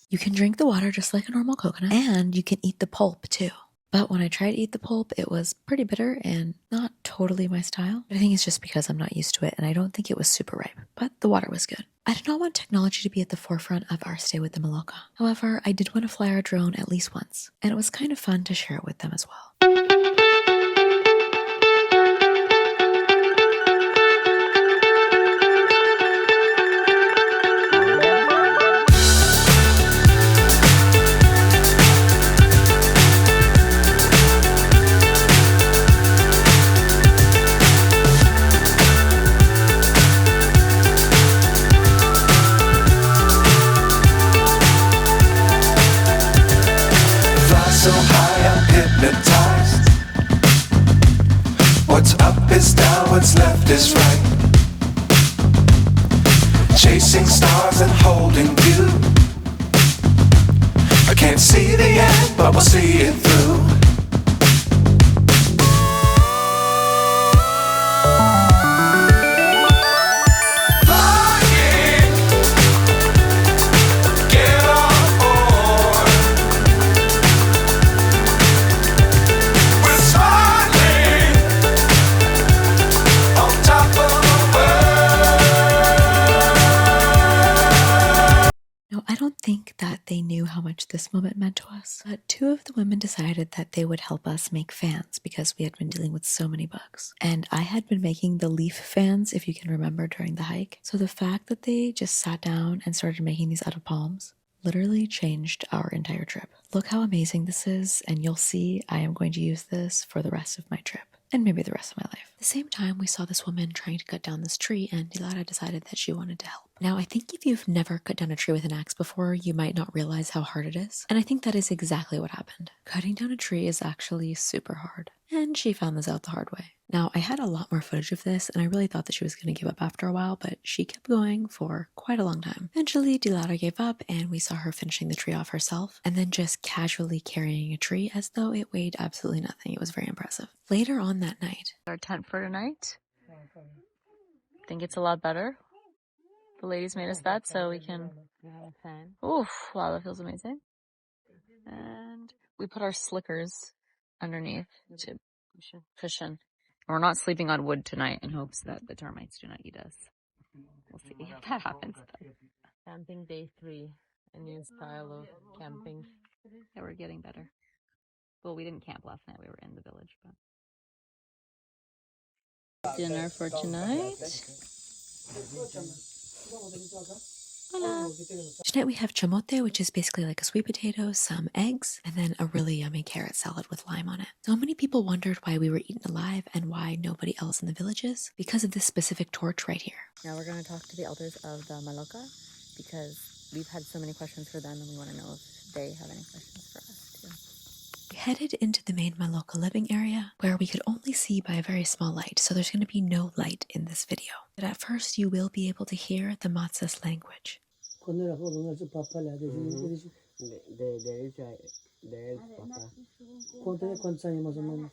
A: You can drink the water just like a normal coconut, and you can eat the pulp too. But when I tried to eat the pulp, it was pretty bitter and not totally my style. I think it's just because I'm not used to it, and I don't think it was super ripe, but the water was good. I did not want technology to be at the forefront of our stay with the Maloka. However, I did want to fly our drone at least once, and it was kind of fun to share it with them as well.
H: So high I'm hypnotized. What's up is down, what's left is right. Chasing stars and holding you. I can't see the end, but we'll see it through.
A: I don't think that they knew how much this moment meant to us, but two of the women decided that they would help us make fans because we had been dealing with so many bugs. And I had been making the leaf fans, if you can remember, during the hike. So the fact that they just sat down and started making these out of palms literally changed our entire trip. Look how amazing this is, and you'll see I am going to use this for the rest of my trip. And maybe the rest of my life. At the same time, we saw this woman trying to cut down this tree, and Dilara decided that she wanted to help. Now, I think if you've never cut down a tree with an axe before, you might not realize how hard it is. And I think that is exactly what happened. Cutting down a tree is actually super hard. And she found this out the hard way. Now, I had a lot more footage of this, and I really thought that she was going to give up after a while, but she kept going for quite a long time. Eventually, Dilara gave up, and we saw her finishing the tree off herself, and then just casually carrying a tree as though it weighed absolutely nothing. It was very impressive. Later on that night,
B: Our tent for tonight. Think it's a lot better. The ladies made us that so we can. Oof! Wow, that feels amazing. And we put our slickers underneath to cushion. We're not sleeping on wood tonight in hopes that the termites do not eat us. We'll see if that happens.
F: Camping day 3, a new style of camping.
B: Yeah, we're getting better. Well, we didn't camp last night. We were in the village. But... Dinner for tonight.
A: Hola. Tonight we have chamote, which is basically like a sweet potato, some eggs, and then a really yummy carrot salad with lime on it. So many people wondered why we were eaten alive and why nobody else in the village is, because of this specific torch right here.
D: Now we're going to talk to the elders of the Maloka because we've had so many questions for them and we want to know if they have any questions for us too.
A: We headed into the main Maloka living area where we could only see by a very small light, so there's going to be no light in this video. But at first you will be able to hear the Matsas language.
C: ¿Cuántos años más o menos?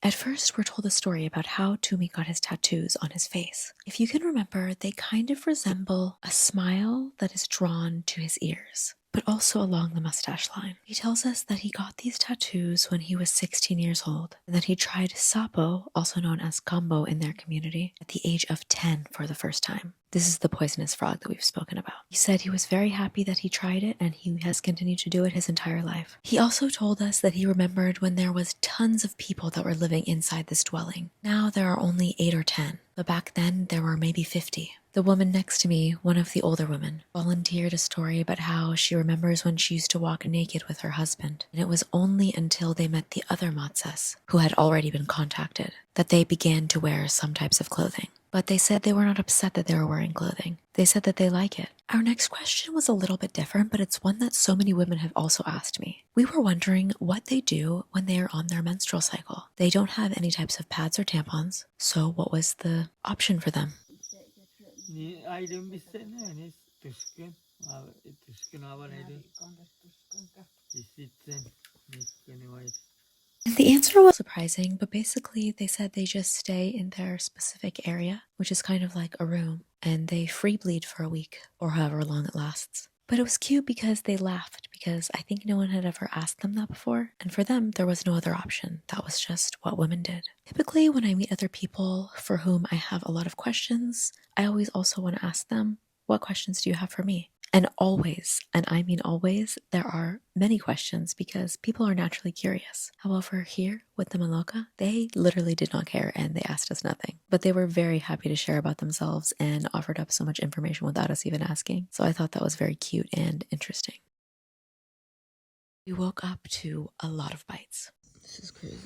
A: At first, we're told a story about how Tumi got his tattoos on his face. If you can remember, they kind of resemble a smile that is drawn to his ears, but also along the mustache line. He tells us that he got these tattoos when he was 16 years old, and that he tried sapo, also known as gumbo in their community, at the age of 10 for the first time. This is the poisonous frog that we've spoken about. He said he was very happy that he tried it, and he has continued to do it his entire life. He also told us that he remembered when there was tons of people that were living inside this dwelling. Now there are only 8 or 10, but back then there were maybe 50. The woman next to me, one of the older women, volunteered a story about how she remembers when she used to walk naked with her husband, and it was only until they met the other matzas, who had already been contacted, that they began to wear some types of clothing. But they said they were not upset that they were wearing clothing. They said that they like it. Our next question was a little bit different, but it's one that so many women have also asked me. We were wondering what they do when they are on their menstrual cycle. They don't have any types of pads or tampons, so what was the option for them? And the answer was surprising, but basically they said they just stay in their specific area, which is kind of like a room, and they free bleed for a week, or however long it lasts. But it was cute because they laughed, because I think no one had ever asked them that before, and for them there was no other option. That was just what women did. Typically when I meet other people for whom I have a lot of questions, I always also want to ask them, what questions do you have for me? And always, and I mean always, there are many questions because people are naturally curious. However, here with the Maloka, they literally did not care and they asked us nothing. But they were very happy to share about themselves and offered up so much information without us even asking. So I thought that was very cute and interesting. We woke up to a lot of bites.
F: This is crazy.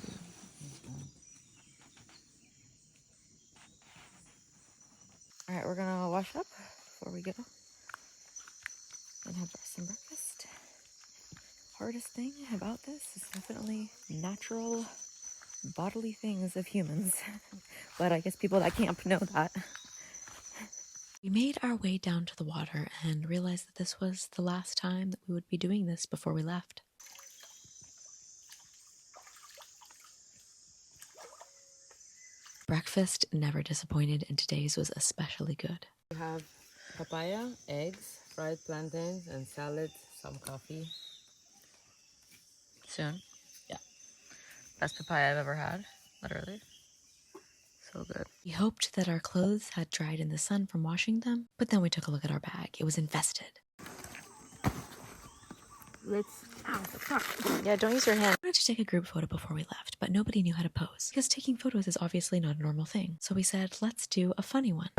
F: All right, we're gonna wash up before we get up and have some breakfast. Hardest thing about this is definitely natural bodily things of humans. But I guess people that camp know that.
A: We made our way down to the water and realized that this was the last time that we would be doing this before we left. Breakfast never disappointed, and today's was especially good.
F: We have papaya, eggs, fried plantains, and salad, some coffee. Soon. Yeah. Best papaya I've ever had, literally. So good.
A: We hoped that our clothes had dried in the sun from washing them, but then we took a look at our bag. It was infested.
F: Yeah, don't use your hand.
A: We wanted to take a group photo before we left, but nobody knew how to pose, because taking photos is obviously not a normal thing. So we said, let's do a funny one.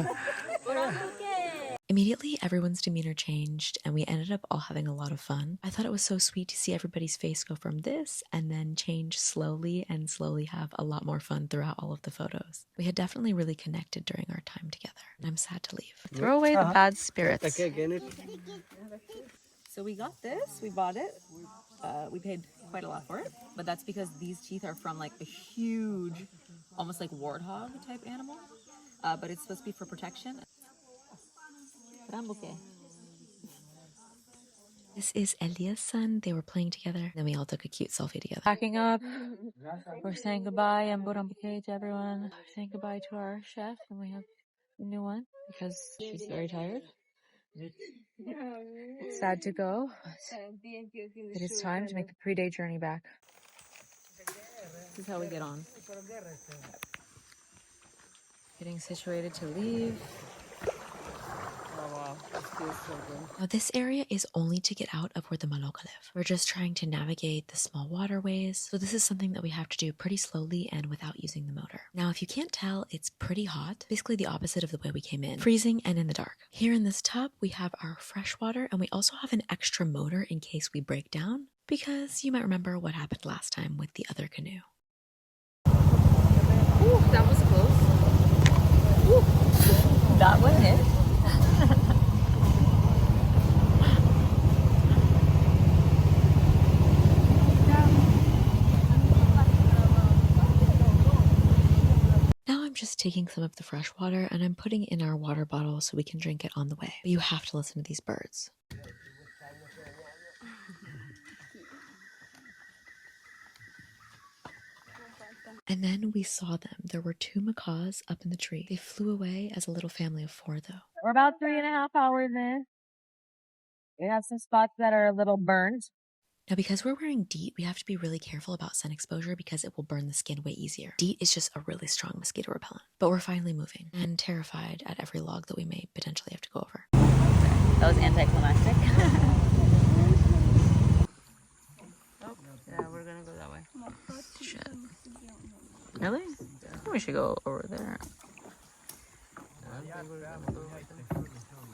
A: Immediately, everyone's demeanor changed, and we ended up all having a lot of fun. I thought it was so sweet to see everybody's face go from this and then change slowly and slowly have a lot more fun throughout all of the photos. We had definitely really connected during our time together, and I'm sad to leave.
F: Throw away the bad spirits.
D: So we got this, we bought it. We paid quite a lot for it, but that's because these teeth are from like a huge, almost like warthog type animal. But it's supposed to be for protection.
A: This is Elia's son. They were playing together. Then we all took a cute selfie together.
B: Packing up. We're saying goodbye and burambuke to everyone. We're saying goodbye to our chef, and we have a new one because she's very tired. It's sad to go, but it is time to make the pre-day journey back.
F: This is how we get on. Getting situated to leave. Oh wow, this feels so good.
A: Now this area is only to get out of where the Maloka live. We're just trying to navigate the small waterways, so this is something that we have to do pretty slowly and without using the motor. Now if you can't tell, it's pretty hot, basically the opposite of the way we came in, freezing and in the dark. Here in this tub we have our fresh water, and we also have an extra motor in case we break down, because you might remember what happened last time with the other canoe.
F: Ooh, that was close. Ooh, that one hit.
A: Now I'm just taking some of the fresh water and I'm putting it in our water bottle so we can drink it on the way. But you have to listen to these birds. And then we saw them. There were 2 macaws up in the tree. They flew away as a little family of 4, though.
B: We're about 3.5 hours in. We have some spots that are a little burned.
A: Now, because we're wearing DEET, we have to be really careful about sun exposure because it will burn the skin way easier. DEET is just a really strong mosquito repellent. But we're finally moving and terrified at every log that we may potentially have to go over.
B: That was anticlimactic. Oh, yeah, we're gonna go that way. Shit. Really? I think we should go over there.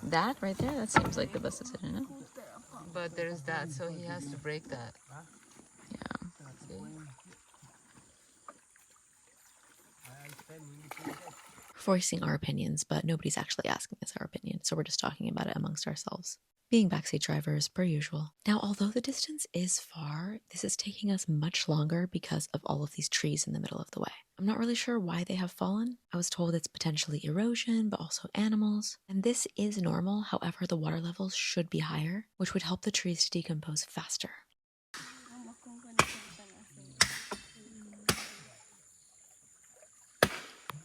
B: That right there? That seems like the best decision, no?
F: But there's that, so he has to break that.
B: Yeah.
A: Voicing our opinions, but nobody's actually asking us our opinion, so we're just talking about it amongst ourselves. Being backseat drivers, per usual. Now, although the distance is far, this is taking us much longer because of all of these trees in the middle of the way. I'm not really sure why they have fallen. I was told it's potentially erosion, but also animals. And this is normal, however, the water levels should be higher, which would help the trees to decompose faster.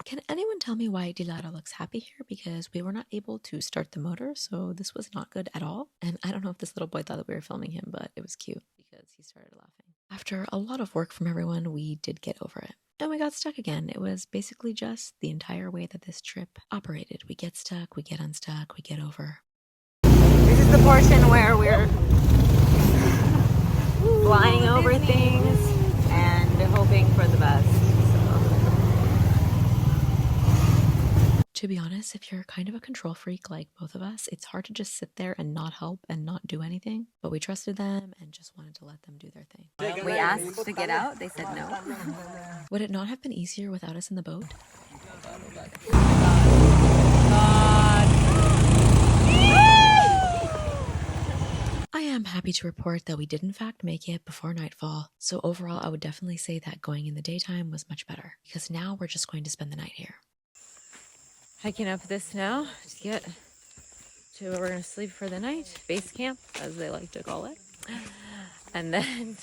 A: Can anyone tell me why Dilara looks happy here? Because we were not able to start the motor, so this was not good at all. And I don't know if this little boy thought that we were filming him, but it was cute because he started laughing. After a lot of work from everyone, we did get over it. And we got stuck again. It was basically just the entire way that this trip operated. We get stuck, we get unstuck, we get over.
B: This is the portion where we're flying over things and hoping for the best.
A: To be honest, if you're kind of a control freak like both of us, it's hard to just sit there and not help and not do anything. But we trusted them and just wanted to let them do their thing.
B: We asked to get out. They said no.
A: Would it not have been easier without us in the boat? I am happy to report that we did in fact make it before nightfall. So overall, I would definitely say that going in the daytime was much better because now we're just going to spend the night here.
F: Hiking up this now to get to where we're going to sleep for the night. Base camp, as they like to call it. And then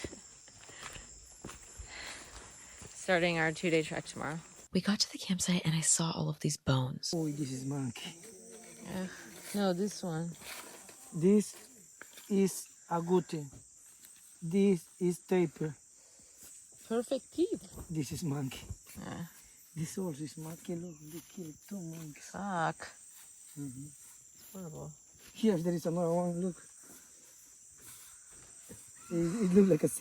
F: starting our 2-day trek tomorrow.
A: We got to the campsite and I saw all of these bones.
C: Oh, this is monkey.
F: No, this one.
C: This is agouti. This is tapir.
F: Perfect teeth.
C: This is monkey.
F: Yeah.
C: This horse is monkey. Look, they killed 2 monkeys.
F: Fuck. It's horrible.
C: Here, there is another one. Look. It looks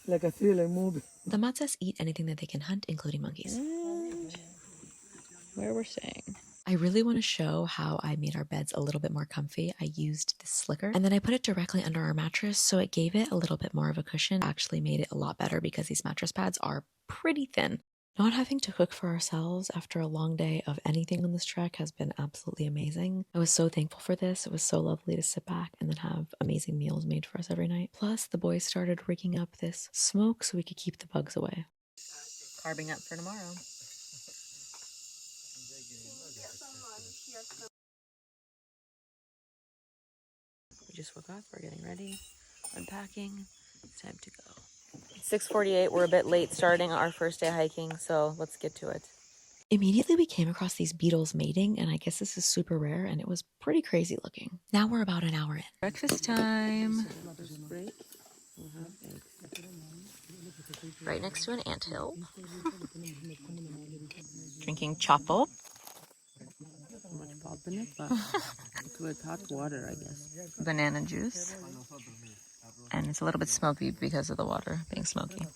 C: like a thriller movie.
A: The matzahs eat anything that they can hunt, including monkeys.
F: And where we're staying.
A: I really want to show how I made our beds a little bit more comfy. I used this slicker and then I put it directly under our mattress, so it gave it a little bit more of a cushion. Actually made it a lot better because these mattress pads are pretty thin. Not having to cook for ourselves after a long day of anything on this trek has been absolutely amazing. I was so thankful for this. It was so lovely to sit back and then have amazing meals made for us every night. Plus, the boys started rigging up this smoke so we could keep the bugs away.
F: Carving up for tomorrow. We just woke up. We're getting ready. Unpacking. It's time to go. 6:48. We're a bit late starting our first day hiking, so let's get to it.
A: Immediately we came across these beetles mating, and I guess this is super rare, and it was pretty crazy looking. Now we're about an hour in.
F: Breakfast time.
A: Right next to an anthill.
F: Drinking chapo. Much pop in it, but with hot water, I guess.
B: Banana juice. And it's a little bit smoky because of the water being smoky.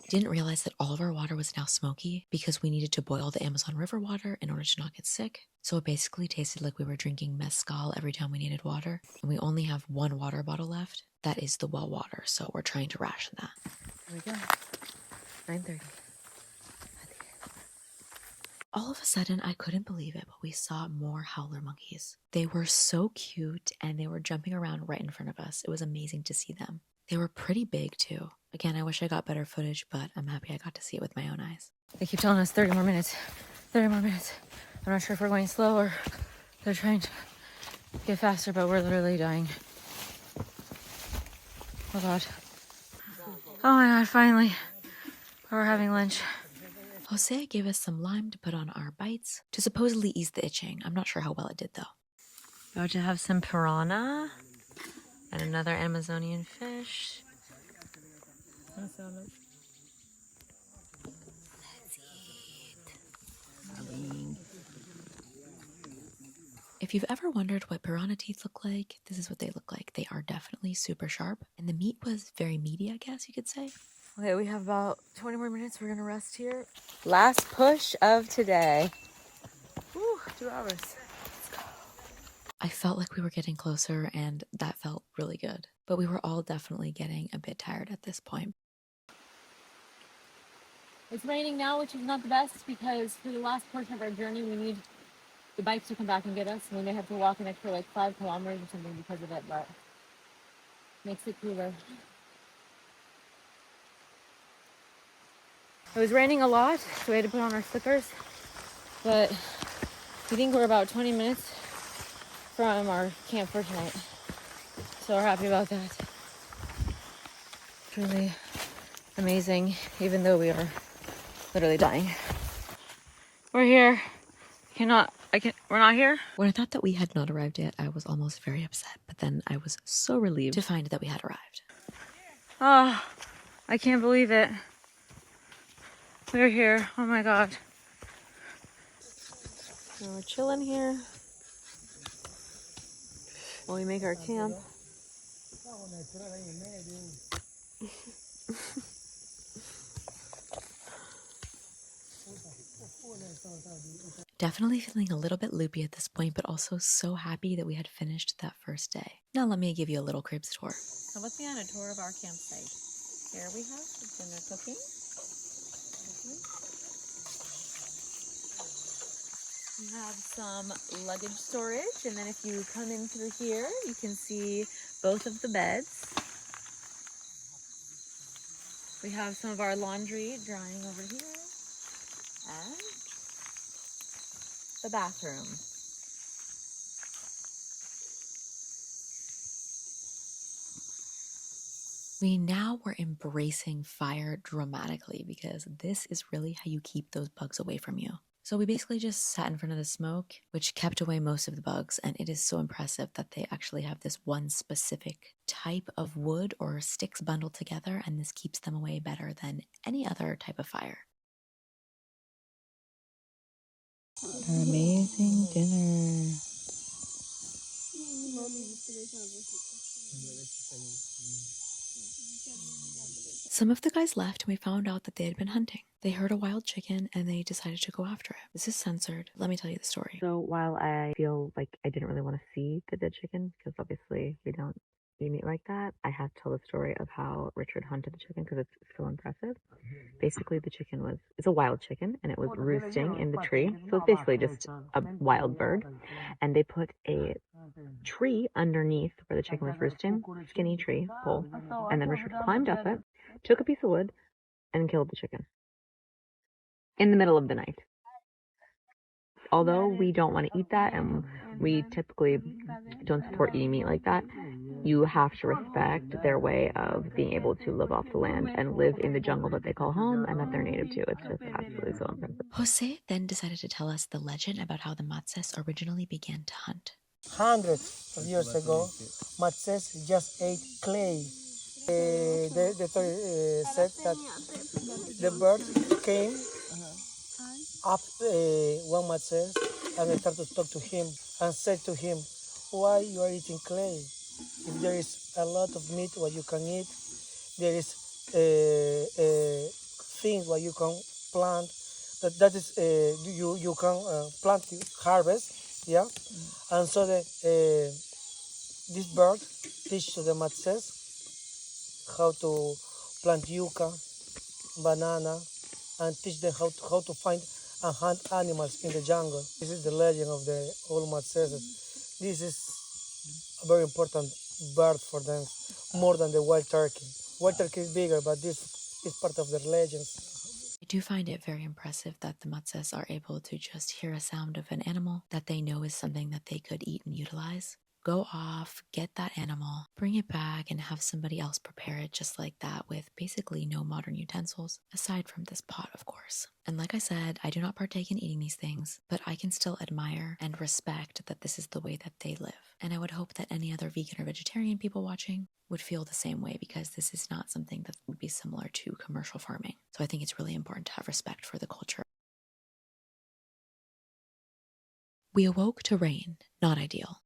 A: Didn't realize that all of our water was now smoky because we needed to boil the Amazon River water in order to not get sick. So it basically tasted like we were drinking mezcal every time we needed water. And we only have 1 water bottle left. That is the well water, so we're trying to ration that.
F: Here we go. 9:30.
A: All of a sudden, I couldn't believe it, but we saw more howler monkeys. They were so cute, and they were jumping around right in front of us. It was amazing to see them. They were pretty big, too. Again, I wish I got better footage, but I'm happy I got to see it with my own eyes.
F: They keep telling us 30 more minutes. 30 more minutes. I'm not sure if we're going slow or they're trying to get faster, but we're literally dying. Oh, God. Oh, my God, finally. We're having lunch.
A: Jose gave us some lime to put on our bites to supposedly ease the itching. I'm not sure how well it did though.
F: About to have some piranha and another Amazonian fish.
A: If you've ever wondered what piranha teeth look like, this is what they look like. They are definitely super sharp, and the meat was very meaty, I guess you could say.
F: Okay, we have about 20 more minutes. We're gonna rest here. Last push of today. Whew, 2 hours.
A: I felt like we were getting closer, and that felt really good. But we were all definitely getting a bit tired at this point.
B: It's raining now, which is not the best because for the last portion of our journey, we need the bikes to come back and get us. And we may have to walk an extra like 5 kilometers or something because of it, but makes it cooler. It was raining a lot, so we had to put on our slippers. But we think we're about 20 minutes from our camp for tonight. So we're happy about that. Truly amazing, even though we are literally dying. We're here. We're not here.
A: When I thought that we had not arrived yet, I was almost very upset. But then I was so relieved to find that we had arrived.
B: Oh, I can't believe it. We're here. Oh my God.
F: So we're chilling here while we make our camp.
A: Definitely feeling a little bit loopy at this point, but also so happy that we had finished that first day. Now let me give you a little cribs tour.
F: Come with me on a tour of our campsite. Here we have the dinner cooking. We have some luggage storage, and then if you come in through here, you can see both of the beds. We have some of our laundry drying over here, and the bathroom.
A: We now were embracing fire dramatically because this is really how you keep those bugs away from you. So we basically just sat in front of the smoke, which kept away most of the bugs, and it is so impressive that they actually have this one specific type of wood or sticks bundled together, and this keeps them away better than any other type of fire.
F: Amazing dinner.
A: Some of the guys left and we found out that they had been hunting. They heard a wild chicken and they decided to go after it. This is censored. Let me tell you the story.
F: So while I feel like I didn't really want to see the dead chicken, because obviously we don't eat meat like that, I have to tell the story of how Richard hunted the chicken because it's so impressive. Basically, the chicken it's a wild chicken and it was roosting in the tree. So it's basically just a wild bird. And they put a tree underneath where the chicken was roosting, skinny tree pole. And then Richard climbed up it, took a piece of wood, and killed the chicken. In the middle of the night. Although we don't want to eat that and we typically don't support eating meat like that, you have to respect their way of being able to live off the land and live in the jungle that they call home and that they're native to. It's just absolutely so impressive.
A: Jose then decided to tell us the legend about how the Matses originally began to hunt.
C: Hundreds of years ago, Matses just ate clay. The story said that the bird came up one Matses and they started to talk to him and said to him, "Why you are eating clay? If there is a lot of meat what you can eat, there is things what you can plant. That is you can plant, harvest, yeah." And so this bird teach the Matses how to plant yucca, banana, and teach them how to find and hunt animals in the jungle. This is the legend of the old Matses. This is a very important bird for them, more than the wild turkey. Wild turkey is bigger, but this is part of their legends.
A: I do find it very impressive that the Matses are able to just hear a sound of an animal that they know is something that they could eat and utilize. go off, get that animal, bring it back, and have somebody else prepare it just like that with basically no modern utensils, aside from this pot, of course. And like I said, I do not partake in eating these things, but I can still admire and respect that this is the way that they live. And I would hope that any other vegan or vegetarian people watching would feel the same way, because this is not something that would be similar to commercial farming. So I think it's really important to have respect for the culture. We awoke to rain, not ideal.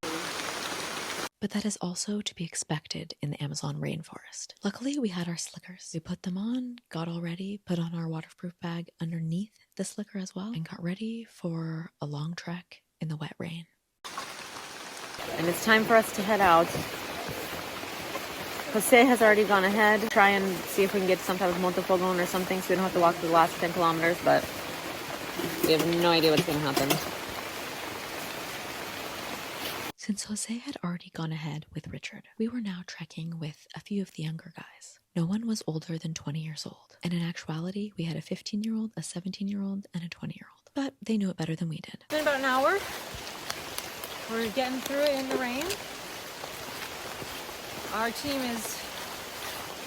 A: But that is also to be expected in the Amazon rainforest. Luckily, we had our slickers. We put them on, got all ready, put on our waterproof bag underneath the slicker as well, and got ready for a long trek in the wet rain.
F: And it's time for us to head out. Jose has already gone ahead, try and see if we can get some type of motofogon or something so we don't have to walk the last 10 kilometers, but we have no idea what's going to happen.
A: Since Jose had already gone ahead with Richard, we were now trekking with a few of the younger guys. No one was older than 20 years old, and in actuality, we had a 15-year-old, a 17-year-old, and a 20-year-old. But they knew it better than we did.
F: It's been about an hour. We're getting through it in the rain. Our team is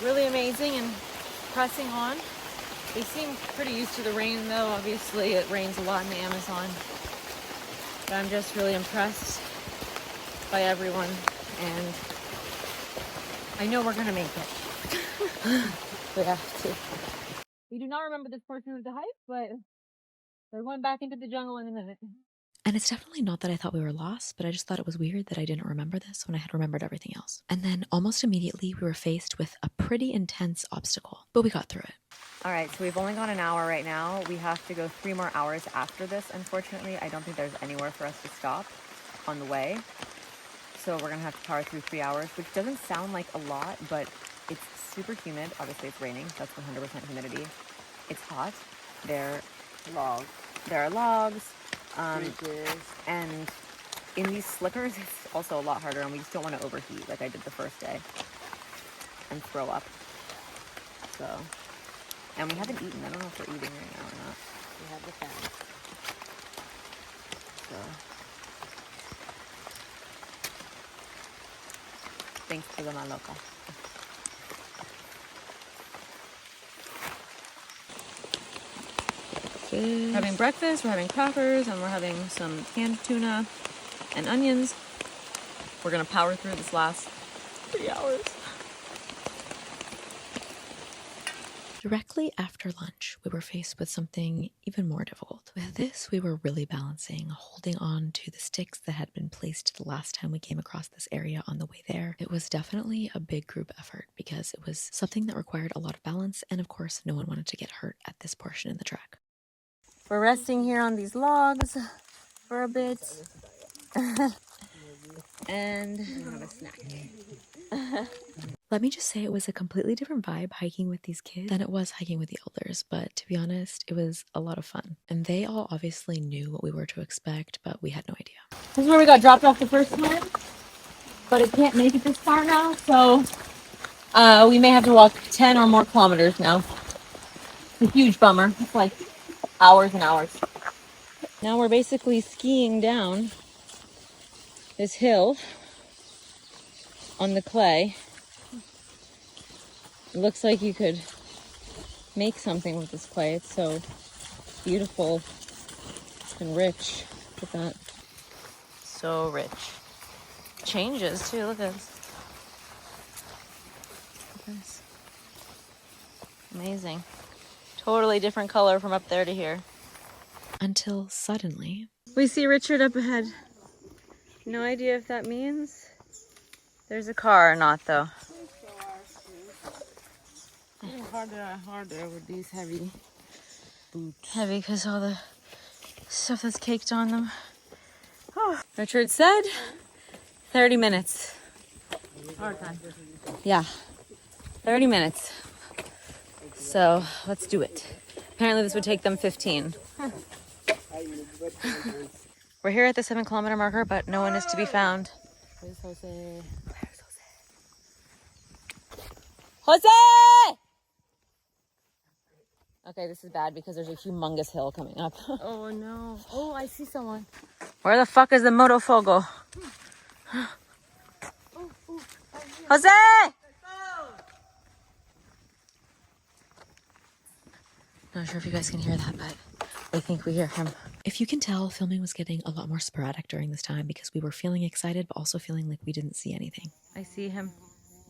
F: really amazing and pressing on. They seem pretty used to the rain though. Obviously it rains a lot in the Amazon. But I'm just really impressed by everyone, and I know we're gonna make it. We have to. We do not remember this portion of the hike, but we're going back into the jungle in a minute.
A: And it's definitely not that I thought we were lost, but I just thought it was weird that I didn't remember this when I had remembered everything else. And then almost immediately we were faced with a pretty intense obstacle, but we got through it.
F: All right, so we've only gone an hour right now. We have to go 3 more hours after this, unfortunately. I don't think there's anywhere for us to stop on the way. So we're gonna have to power through 3 hours, which doesn't sound like a lot, but it's super humid. Obviously it's raining, that's 100% humidity. It's hot. There are logs. And in these slickers, it's also a lot harder, and we just don't want to overheat like I did the first day and throw up. So, and we haven't eaten. I don't know if we're eating right now or not. We have the fan. So, thanks for the maloca. We're having breakfast, we're having crackers, and we're having some canned tuna and onions. We're gonna power through this last 3 hours.
A: Directly after lunch, we were faced with something even more difficult. With this, we were really balancing, holding on to the sticks that had been placed the last time we came across this area on the way there. It was definitely a big group effort because it was something that required a lot of balance, and of course, no one wanted to get hurt at this portion in the trek.
F: We're resting here on these logs for a bit. And have a snack.
A: Let me just say it was a completely different vibe hiking with these kids than it was hiking with the elders, but to be honest, it was a lot of fun. And they all obviously knew what we were to expect, but we had no idea.
F: This is where we got dropped off the first time, but it can't make it this far now, so we may have to walk 10 or more kilometers now. It's a huge bummer. It's like hours and hours. Now we're basically skiing down this hill on the clay. It looks like you could make something with this clay. It's so beautiful and rich. Look at that. So rich. Changes too. Look at this. Look at this. Amazing. Totally different color from up there to here.
A: Until suddenly...
F: We see Richard up ahead. No idea if that means there's a car or not, though. Harder with these heavy boots. Heavy because all the stuff that's caked on them. Oh. Richard said 30 minutes. Hard time. Yeah, 30 minutes. So let's do it. Apparently this would take them 15. We're here at the 7-kilometer marker, but no one is to be found. Where's Jose? Where's Jose? Jose! Okay, this is bad because there's a humongous hill coming up. Oh no. Oh, I see someone. Where the fuck is the motofogo?
B: Jose! Not sure if you guys can hear that, but I think we hear him.
A: If you can tell, filming was getting a lot more sporadic during this time because we were feeling excited, but also feeling like we didn't see anything.
B: I see him.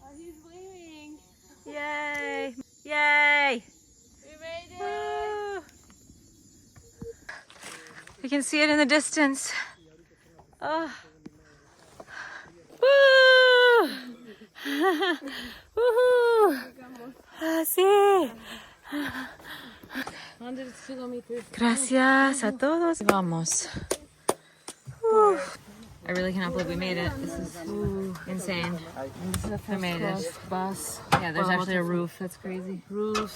B: Oh, he's waving. Yay! Yay! We made it! Woo. We can see it in the distance. Oh. Woo! Woohoo! Sí. Gracias a todos. Vamos. I really cannot believe we made it. This is insane. We made it. Bus. Yeah, there's actually a roof. That's crazy. Roofs.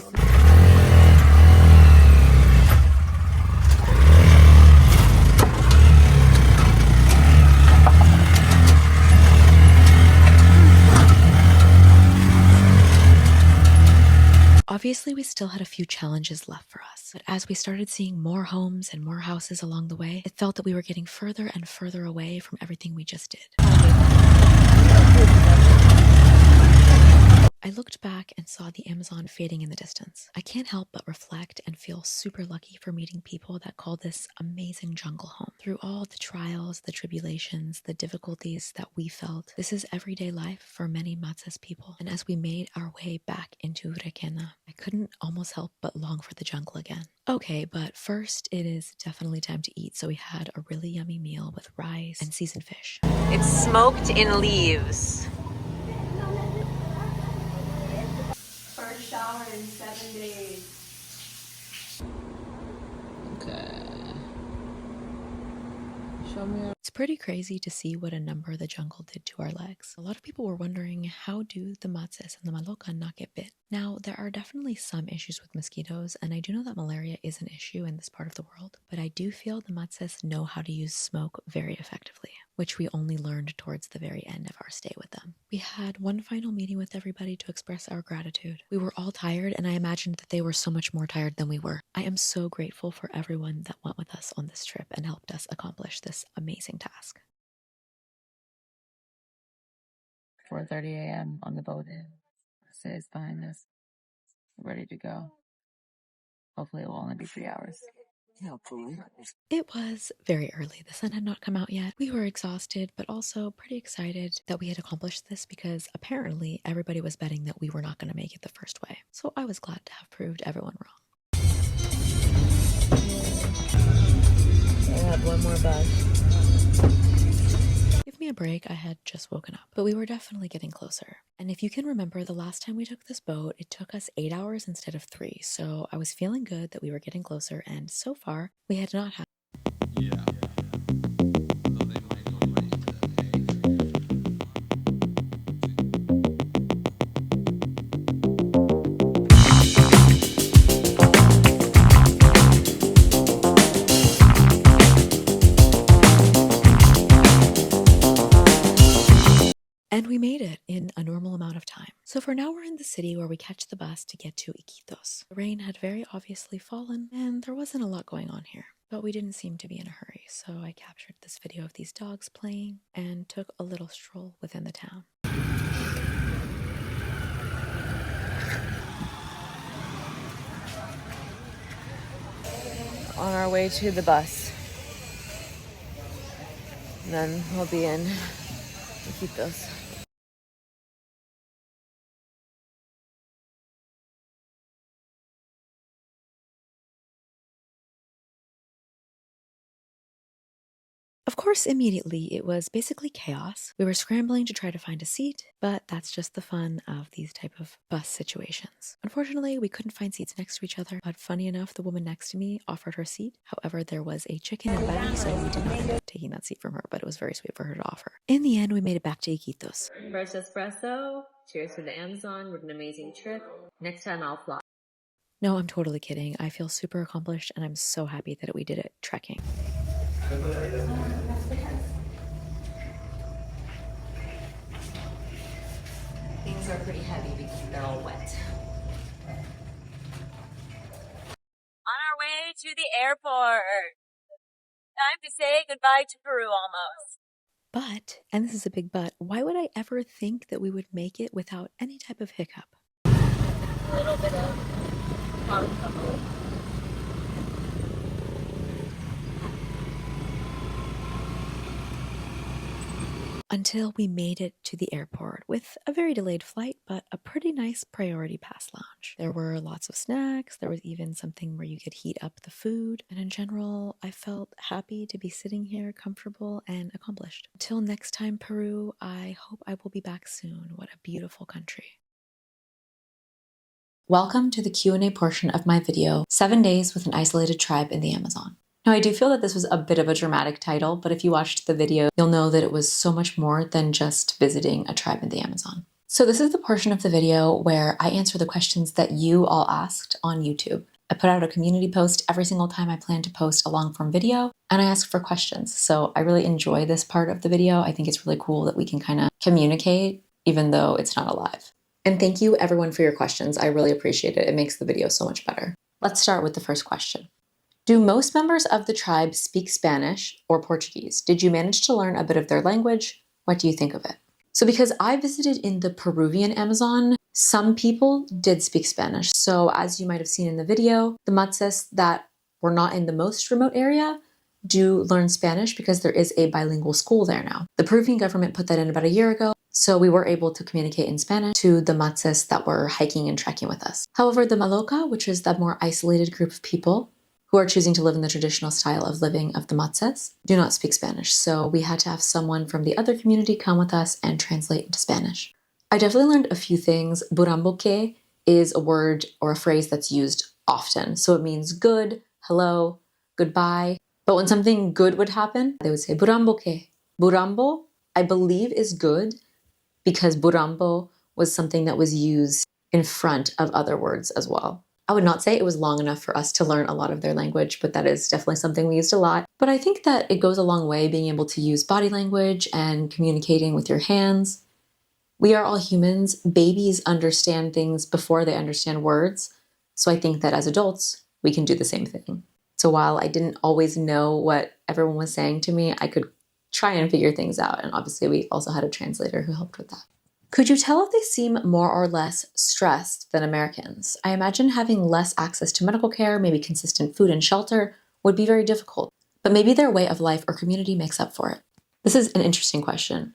A: Obviously, we still had a few challenges left for us, but as we started seeing more homes and more houses along the way, it felt that we were getting further and further away from everything we just did. I looked back and saw the Amazon fading in the distance. I can't help but reflect and feel super lucky for meeting people that call this amazing jungle home. Through all the trials, the tribulations, the difficulties that we felt, this is everyday life for many Matsas people. And as we made our way back into Requena, I couldn't almost help but long for the jungle again. Okay, but first it is definitely time to eat, so we had a really yummy meal with rice and seasoned fish.
B: It's smoked in leaves.
E: First shower in 7 days.
A: It's pretty crazy to see what a number the jungle did to our legs. A lot of people were wondering, how do the Matses and the Maloka not get bit? Now, there are definitely some issues with mosquitoes, and I do know that malaria is an issue in this part of the world, but I do feel the Matses know how to use smoke very effectively, which we only learned towards the very end of our stay with them. We had one final meeting with everybody to express our gratitude. We were all tired, and I imagined that they were so much more tired than we were. I am so grateful for everyone that went with us on this trip and helped us accomplish this amazing task.
B: 4:30 a.m. on the boat. Jose is behind us. We're ready to go. Hopefully it will only be 3 hours.
A: It was very early. The sun had not come out yet. We were exhausted, but also pretty excited that we had accomplished this because apparently everybody was betting that we were not going to make it the first way. So I was glad to have proved everyone wrong.
F: I have one more bag.
A: Give me a break, I had just woken up, but we were definitely getting closer. And if you can remember, the last time we took this boat, it took us 8 hours instead of 3, so I was feeling good that we were getting closer, and so far, we had not had. And we made it in a normal amount of time. So for now we're in the city where we catch the bus to get to Iquitos. The rain had very obviously fallen and there wasn't a lot going on here, but we didn't seem to be in a hurry. So I captured this video of these dogs playing and took a little stroll within the town.
B: On our way to the bus. And then we'll be in Iquitos.
A: Of course, immediately it was basically chaos. We were scrambling to try to find a seat, but that's just the fun of these type of bus situations. Unfortunately, we couldn't find seats next to each other, but funny enough, the woman next to me offered her seat. However, there was a chicken in the back, so we did not end up taking that seat from her, but it was very sweet for her to offer. In the end, we made it back to Iquitos.
B: Fresh espresso. Cheers to the Amazon. What an amazing trip. Next time I'll fly.
A: No, I'm totally kidding. I feel super accomplished, and I'm so happy that we did it trekking.
F: Things are pretty heavy because they're all wet.
B: On our way to the airport. Time to say goodbye to Peru almost.
A: But, and this is a big but, why would I ever think that we would make it without any type of hiccup?
B: A little bit of power couple.
A: Until we made it to the airport with a very delayed flight, but a pretty nice priority pass lounge. There were lots of snacks, there was even something where you could heat up the food, and in general, I felt happy to be sitting here comfortable and accomplished. Until next time, Peru, I hope I will be back soon. What a beautiful country. Welcome to the Q&A portion of my video, 7 Days with an Isolated Tribe in the Amazon. Now, I do feel that this was a bit of a dramatic title, but if you watched the video, you'll know that it was so much more than just visiting a tribe in the Amazon. So this is the portion of the video where I answer the questions that you all asked on YouTube. I put out a community post every single time I plan to post a long-form video, and I ask for questions. So I really enjoy this part of the video. I think it's really cool that we can kind of communicate, even though it's not live. And thank you everyone for your questions. I really appreciate it. It makes the video so much better. Let's start with the first question. Do most members of the tribe speak Spanish or Portuguese? Did you manage to learn a bit of their language? What do you think of it? So because I visited in the Peruvian Amazon, some people did speak Spanish. So as you might have seen in the video, the Matses that were not in the most remote area do learn Spanish because there is a bilingual school there now. The Peruvian government put that in about a year ago, so we were able to communicate in Spanish to the Matses that were hiking and trekking with us. However, the Maloca, which is the more isolated group of people who are choosing to live in the traditional style of living of the Matses, do not speak Spanish. So we had to have someone from the other community come with us and translate into Spanish. I definitely learned a few things. Buramboke is a word or a phrase that's used often. So it means good, hello, goodbye. But when something good would happen, they would say buramboke. Burambo, I believe, is good because burambo was something that was used in front of other words as well. I would not say it was long enough for us to learn a lot of their language, but that is definitely something we used a lot. But I think that it goes a long way being able to use body language and communicating with your hands. We are all humans. Babies understand things before they understand words. So I think that as adults, we can do the same thing. So while I didn't always know what everyone was saying to me, I could try and figure things out. And obviously we also had a translator who helped with that. Could you tell if they seem more or less stressed than Americans? I imagine having less access to medical care, maybe consistent food and shelter, would be very difficult, but maybe their way of life or community makes up for it. This is an interesting question.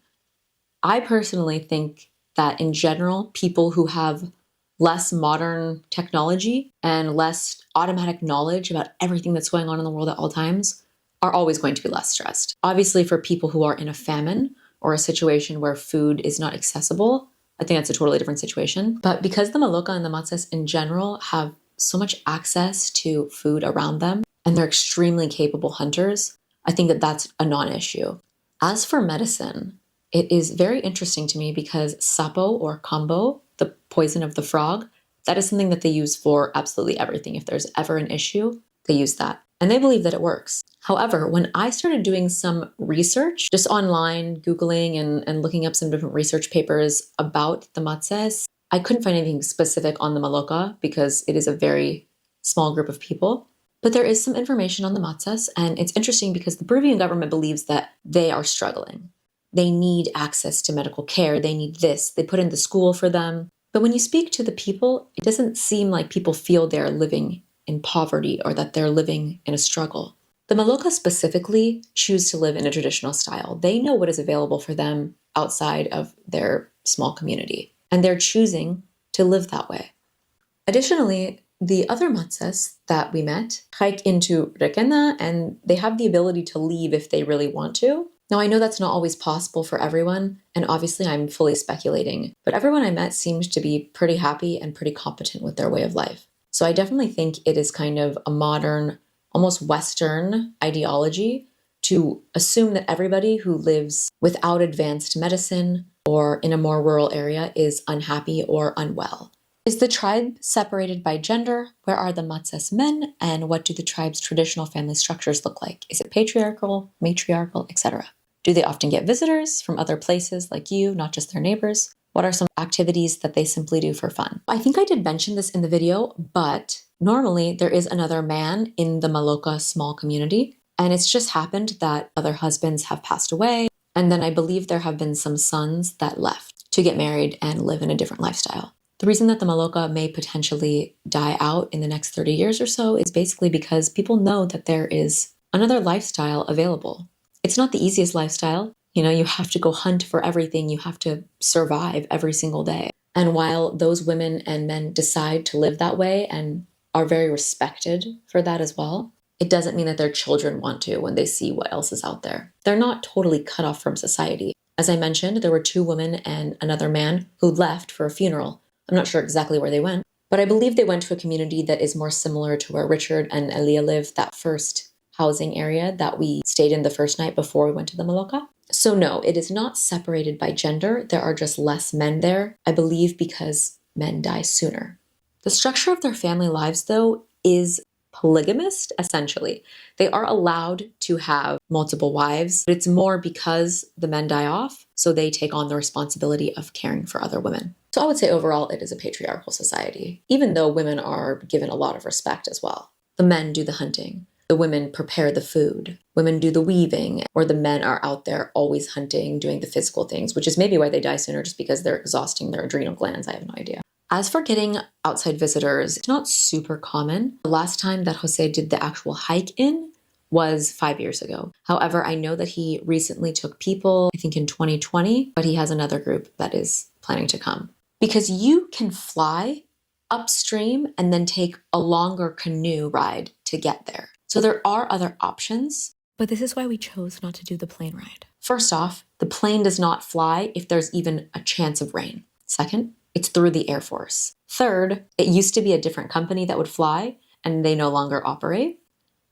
A: I personally think that in general, people who have less modern technology and less automatic knowledge about everything that's going on in the world at all times are always going to be less stressed. Obviously, for people who are in a famine or a situation where food is not accessible, I think that's a totally different situation. But because the Maloca and the Matses in general have so much access to food around them, and they're extremely capable hunters, I think that that's a non-issue. As for medicine, it is very interesting to me because sapo or kambo, the poison of the frog, that is something that they use for absolutely everything. If there's ever an issue, they use that. And they believe that it works. However, when I started doing some research, just online, Googling and looking up some different research papers about the Matses, I couldn't find anything specific on the Maloca because it is a very small group of people. But there is some information on the Matses, and it's interesting because the Peruvian government believes that they are struggling. They need access to medical care. They need this. They put in the school for them. But when you speak to the people, it doesn't seem like people feel they're living in poverty or that they're living in a struggle. The Maloca specifically choose to live in a traditional style. They know what is available for them outside of their small community, and they're choosing to live that way. Additionally, the other Matses that we met hike into Requena, and they have the ability to leave if they really want to. Now, I know that's not always possible for everyone, and obviously I'm fully speculating, but everyone I met seemed to be pretty happy and pretty competent with their way of life. So I definitely think it is kind of a modern, almost Western ideology to assume that everybody who lives without advanced medicine or in a more rural area is unhappy or unwell. Is the tribe separated by gender? Where are the Matses men? And what do the tribe's traditional family structures look like? Is it patriarchal, matriarchal, etc.? Do they often get visitors from other places like you, not just their neighbors? What are some activities that they simply do for fun? I think I did mention this in the video, but normally there is another man in the Maloca small community, and it's just happened that other husbands have passed away, And then I believe there have been some sons that left to get married and live in a different lifestyle. The reason that the Maloka may potentially die out in the next 30 years or so is basically because people know that there is another lifestyle available. It's not the easiest lifestyle. You know, you have to go hunt for everything. You have to survive every single day. And while those women and men decide to live that way and are very respected for that as well, it doesn't mean that their children want to when they see what else is out there. They're not totally cut off from society. As I mentioned, there were 2 women and another man who left for a funeral. I'm not sure exactly where they went, but I believe they went to a community that is more similar to where Richard and Elia lived, that first housing area that we stayed in the first night before we went to the Maloka. So no, it is not separated by gender. There are just less men there, I believe because men die sooner. The structure of their family lives, though, is polygamist, essentially. They are allowed to have multiple wives, but it's more because the men die off, so they take on the responsibility of caring for other women. So I would say overall it is a patriarchal society, even though women are given a lot of respect as well. The men do the hunting. The women prepare the food. Women do the weaving, or the men are out there always hunting, doing the physical things, which is maybe why they die sooner, just because they're exhausting their adrenal glands. I have no idea. As for getting outside visitors, it's not super common. The last time that Jose did the actual hike in was 5 years ago. However, I know that he recently took people, I think in 2020, but he has another group that is planning to come. Because you can fly upstream and then take a longer canoe ride to get there. So there are other options, but this is why we chose not to do the plane ride. First off, the plane does not fly if there's even a chance of rain. Second, it's through the Air Force. Third, it used to be a different company that would fly, and they no longer operate.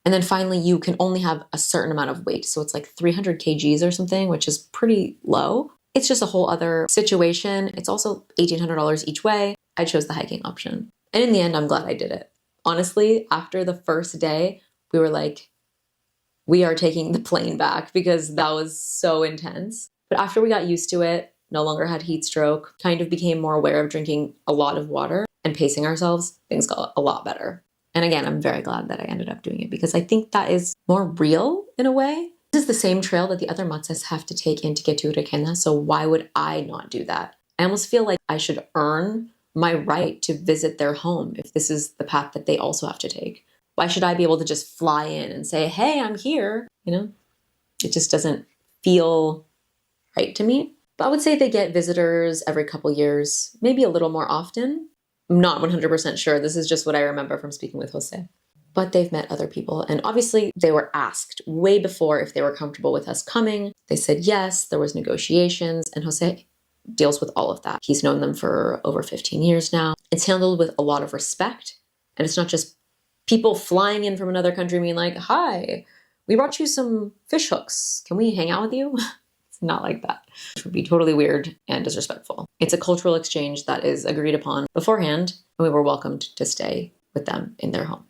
A: And then finally, you can only have a certain amount of weight. So it's like 300 kgs or something, which is pretty low. It's just a whole other situation. It's also $1,800 each way. I chose the hiking option. And in the end, I'm glad I did it. Honestly, after the first day, we were like, we are taking the plane back because that was so intense. But after we got used to it, no longer had heat stroke, kind of became more aware of drinking a lot of water and pacing ourselves, things got a lot better. And again, I'm very glad that I ended up doing it because I think that is more real in a way. This is the same trail that the other matzes have to take in to get to Requena, so why would I not do that? I almost feel like I should earn my right to visit their home if this is the path that they also have to take. Why should I be able to just fly in and say, hey, I'm here? You know, it just doesn't feel right to me. But I would say they get visitors every couple years, maybe a little more often. I'm not 100% sure. This is just what I remember from speaking with Jose. But they've met other people. And obviously they were asked way before if they were comfortable with us coming. They said yes, there was negotiations, and Jose deals with all of that. He's known them for over 15 years now. It's handled with a lot of respect. And it's not just people flying in from another country being like, hi, we brought you some fish hooks. Can we hang out with you? It's not like that. It would be totally weird and disrespectful. It's a cultural exchange that is agreed upon beforehand, and we were welcomed to stay with them in their home.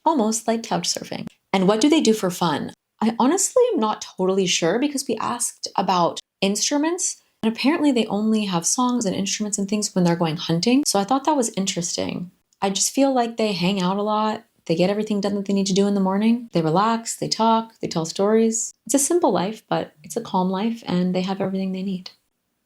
A: Almost like couch surfing. And what do they do for fun? I honestly am not totally sure because we asked about instruments, and apparently they only have songs and instruments and things when they're going hunting. So I thought that was interesting. I just feel like they hang out a lot. They get everything done that they need to do in the morning. They relax, they talk, they tell stories. It's a simple life, but it's a calm life, and they have everything they need.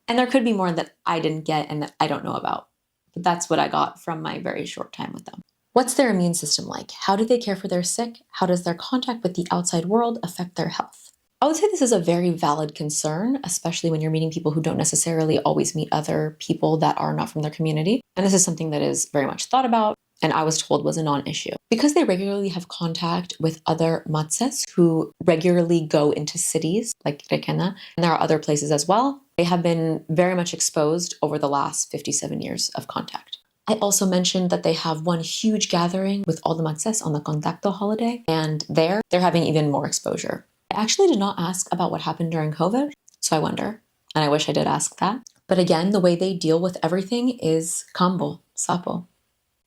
A: And there could be more that I didn't get and that I don't know about. But that's what I got from my very short time with them. What's their immune system like? How do they care for their sick? How does their contact with the outside world affect their health? I would say this is a very valid concern, especially when you're meeting people who don't necessarily always meet other people that are not from their community. And this is something that is very much thought about, and I was told was a non-issue. Because they regularly have contact with other matzes who regularly go into cities like Requena, and there are other places as well, they have been very much exposed over the last 57 years of contact. I also mentioned that they have one huge gathering with all the matzes on the Contacto holiday, and they're having even more exposure. I actually did not ask about what happened during COVID, so I wonder, and I wish I did ask that. But again, the way they deal with everything is kambo, sapo,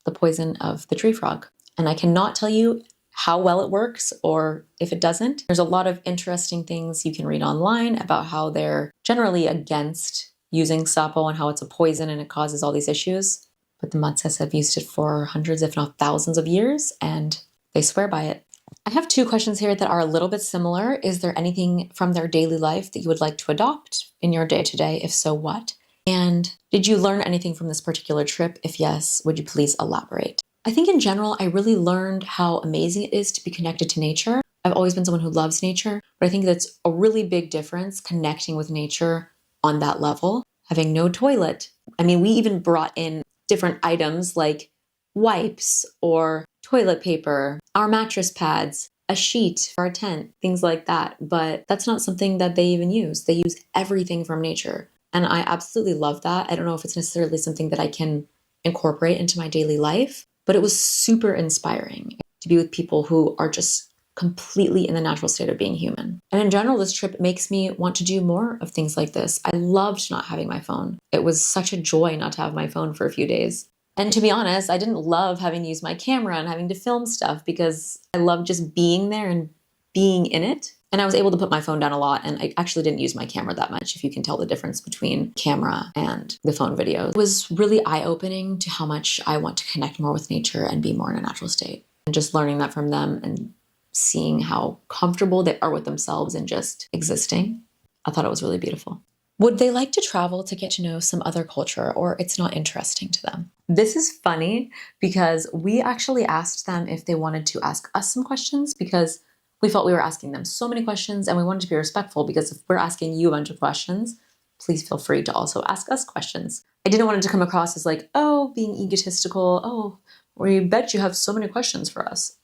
A: the poison of the tree frog. And I cannot tell you how well it works or if it doesn't. There's a lot of interesting things you can read online about how they're generally against using sapo and how it's a poison and it causes all these issues. But the matzes have used it for hundreds, if not thousands of years, and they swear by it. I have two questions here that are a little bit similar. Is there anything from their daily life that you would like to adopt in your day-to-day? If so, what? And did you learn anything from this particular trip? If yes, would you please elaborate? I think in general, I really learned how amazing it is to be connected to nature. I've always been someone who loves nature, but I think that's a really big difference connecting with nature on that level. Having no toilet. I mean, we even brought in different items like wipes or toilet paper, our mattress pads, a sheet for our tent, things like that. But that's not something that they even use. They use everything from nature. And I absolutely love that. I don't know if it's necessarily something that I can incorporate into my daily life, but it was super inspiring to be with people who are just completely in the natural state of being human. And in general, this trip makes me want to do more of things like this. I loved not having my phone. It was such a joy not to have my phone for a few days. And to be honest, I didn't love having to use my camera and having to film stuff because I love just being there and being in it. And I was able to put my phone down a lot, and I actually didn't use my camera that much, if you can tell the difference between camera and the phone videos. It was really eye-opening to how much I want to connect more with nature and be more in a natural state. And just learning that from them and seeing how comfortable they are with themselves and just existing, I thought it was really beautiful. Would they like to travel to get to know some other culture, or it's not interesting to them? This is funny because we actually asked them if they wanted to ask us some questions, because we felt we were asking them so many questions and we wanted to be respectful, because if we're asking you a bunch of questions, please feel free to also ask us questions. I didn't want it to come across as like, oh, being egotistical. Oh, we bet you have so many questions for us.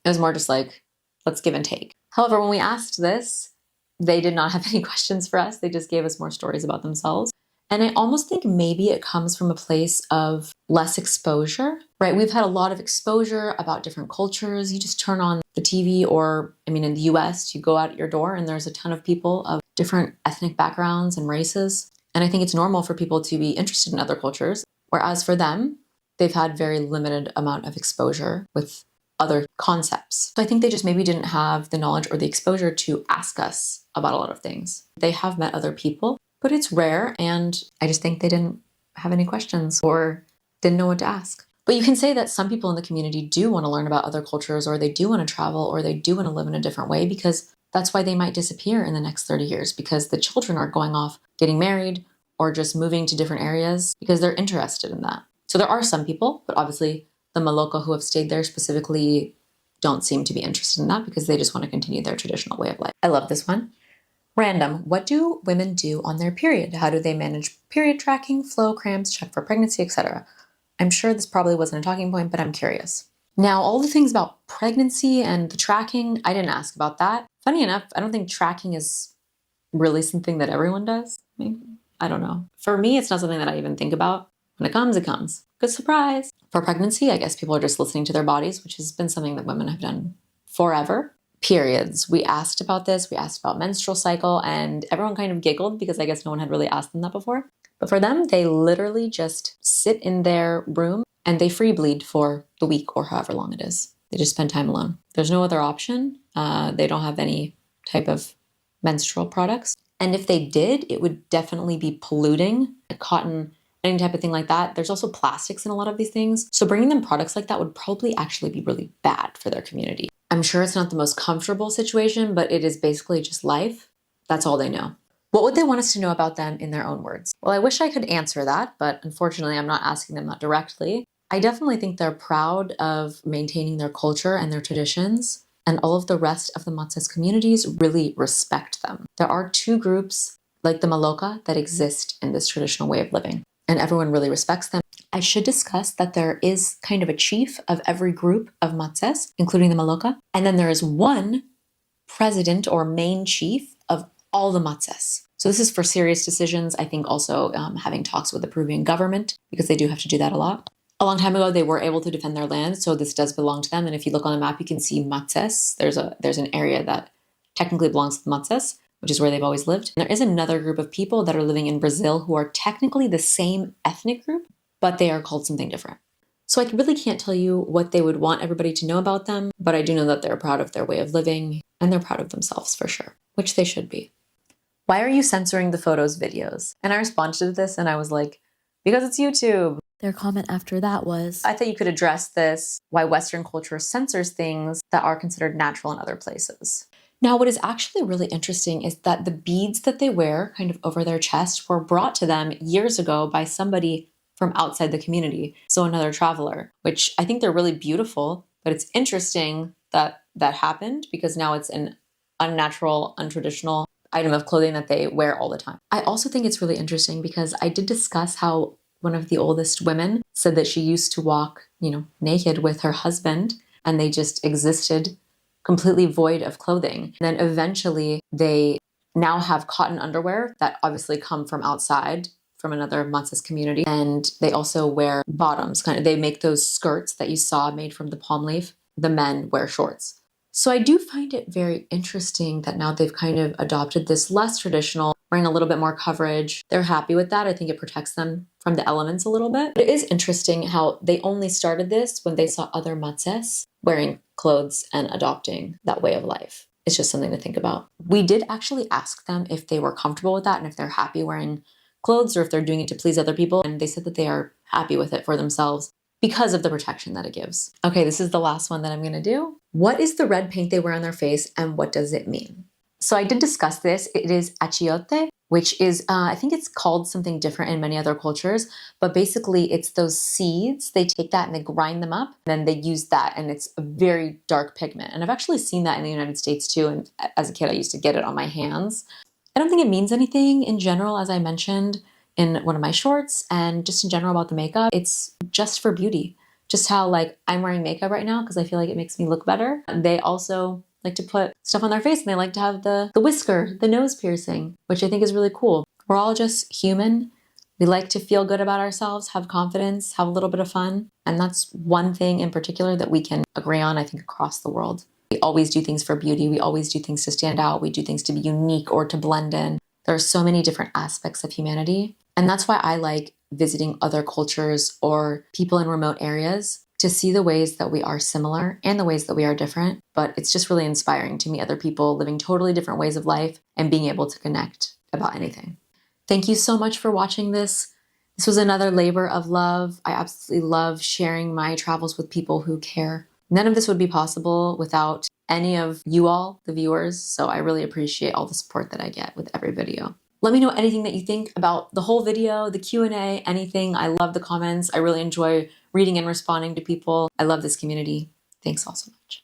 A: It was more just like, let's give and take. However, when we asked this, they did not have any questions for us. They just gave us more stories about themselves. And I almost think maybe it comes from a place of less exposure, right? We've had a lot of exposure about different cultures. You just turn on the TV, or, I mean, in the US, you go out your door and there's a ton of people of different ethnic backgrounds and races. And I think it's normal for people to be interested in other cultures. Whereas for them, they've had very limited amount of exposure with other concepts. So I think they just maybe didn't have the knowledge or the exposure to ask us about a lot of things. They have met other people, but it's rare, and I just think they didn't have any questions or didn't know what to ask. But you can say that some people in the community do want to learn about other cultures, or they do want to travel, or they do want to live in a different way, because that's why they might disappear in the next 30 years, because the children are going off getting married or just moving to different areas because they're interested in that. So there are some people, but obviously the Maloka who have stayed there specifically don't seem to be interested in that, because they just want to continue their traditional way of life. I love this one. Random. What do women do on their period? How do they manage period tracking, flow, cramps, check for pregnancy, etc.? I'm sure this probably wasn't a talking point, but I'm curious. Now, all the things about pregnancy and the tracking, I didn't ask about that. Funny enough, I don't think tracking is really something that everyone does. Maybe. I don't know. For me, it's not something that I even think about. When it comes, it comes. Good surprise. For pregnancy, I guess people are just listening to their bodies, which has been something that women have done forever. Periods. We asked about this. We asked about menstrual cycle, and everyone kind of giggled because I guess no one had really asked them that before. But for them, they literally just sit in their room and they free bleed for the week or however long it is. They just spend time alone. There's no other option. They don't have any type of menstrual products. And if they did, it would definitely be polluting, like cotton, any type of thing like that. There's also plastics in a lot of these things. So bringing them products like that would probably actually be really bad for their community. I'm sure it's not the most comfortable situation, but it is basically just life. That's all they know. What would they want us to know about them in their own words? Well, I wish I could answer that, but unfortunately, I'm not asking them that directly. I definitely think they're proud of maintaining their culture and their traditions, and all of the rest of the Matses communities really respect them. There are two groups like the Maloka that exist in this traditional way of living, and everyone really respects them. I should discuss that there is kind of a chief of every group of Matses, including the Maloka, and then there is one president or main chief of all the Matses. So this is for serious decisions. I think also having talks with the Peruvian government, because they do have to do that a lot. A long time ago, they were able to defend their land, so this does belong to them. And if you look on the map, you can see Matses. There's an area that technically belongs to the Matses, which is where they've always lived. And there is another group of people that are living in Brazil who are technically the same ethnic group, but they are called something different. So I really can't tell you what they would want everybody to know about them, but I do know that they're proud of their way of living, and they're proud of themselves for sure, which they should be. Why are you censoring the photos, videos? And I responded to this and I was like, because it's YouTube. Their comment after that was,
I: I thought you could address this, why Western culture censors things that are considered natural in other places. Now, what is actually really interesting is that the beads that they wear kind of over their chest were brought to them years ago by somebody from outside the community, so another traveler, which I think they're really beautiful, but it's interesting that that happened because now it's an unnatural, untraditional item of clothing that they wear all the time. I also think it's really interesting because I did discuss how one of the oldest women said that she used to walk, naked with her husband, and they just existed completely void of clothing. And then eventually they now have cotton underwear that obviously come from outside, from another Matsas community. And they also wear bottoms. They make those skirts that you saw made from the palm leaf. The men wear shorts. So I do find it very interesting that now they've kind of adopted this less traditional, wearing a little bit more coverage. They're happy with that. I think it protects them from the elements a little bit. But it is interesting how they only started this when they saw other Matsas wearing clothes and adopting that way of life. It's just something to think about. We did actually ask them if they were comfortable with that and if they're happy wearing clothes or if they're doing it to please other people. And they said that they are happy with it for themselves because of the protection that it gives. Okay, this is the last one that I'm gonna do. What is the red paint they wear on their face and what does it mean? So I did discuss this. It is achiote, which is, I think it's called something different in many other cultures, but basically it's those seeds. They take that and they grind them up, and then they use that, and it's a very dark pigment. And I've actually seen that in the United States too, and as a kid I used to get it on my hands. I don't think it means anything in general, as I mentioned in one of my shorts, and just in general about the makeup. It's just for beauty. Just how I'm wearing makeup right now because I feel like it makes me look better. They also like to put stuff on their face, and they like to have the whisker, the nose piercing, which I think is really cool. We're all just human. We like to feel good about ourselves, have confidence, have a little bit of fun. And that's one thing in particular that we can agree on, I think, across the world. We always do things for beauty. We always do things to stand out. We do things to be unique or to blend in. There are so many different aspects of humanity. And that's why I like visiting other cultures or people in remote areas to see the ways that we are similar and the ways that we are different. But it's just really inspiring to meet other people living totally different ways of life and being able to connect about anything. Thank you so much for watching this. This was another labor of love. I absolutely love sharing my travels with people who care. None of this would be possible without any of you all, the viewers. So I really appreciate all the support that I get with every video. Let me know anything that you think about the whole video, the Q&A, anything. I love the comments. I really enjoy reading and responding to people. I love this community. Thanks all so much.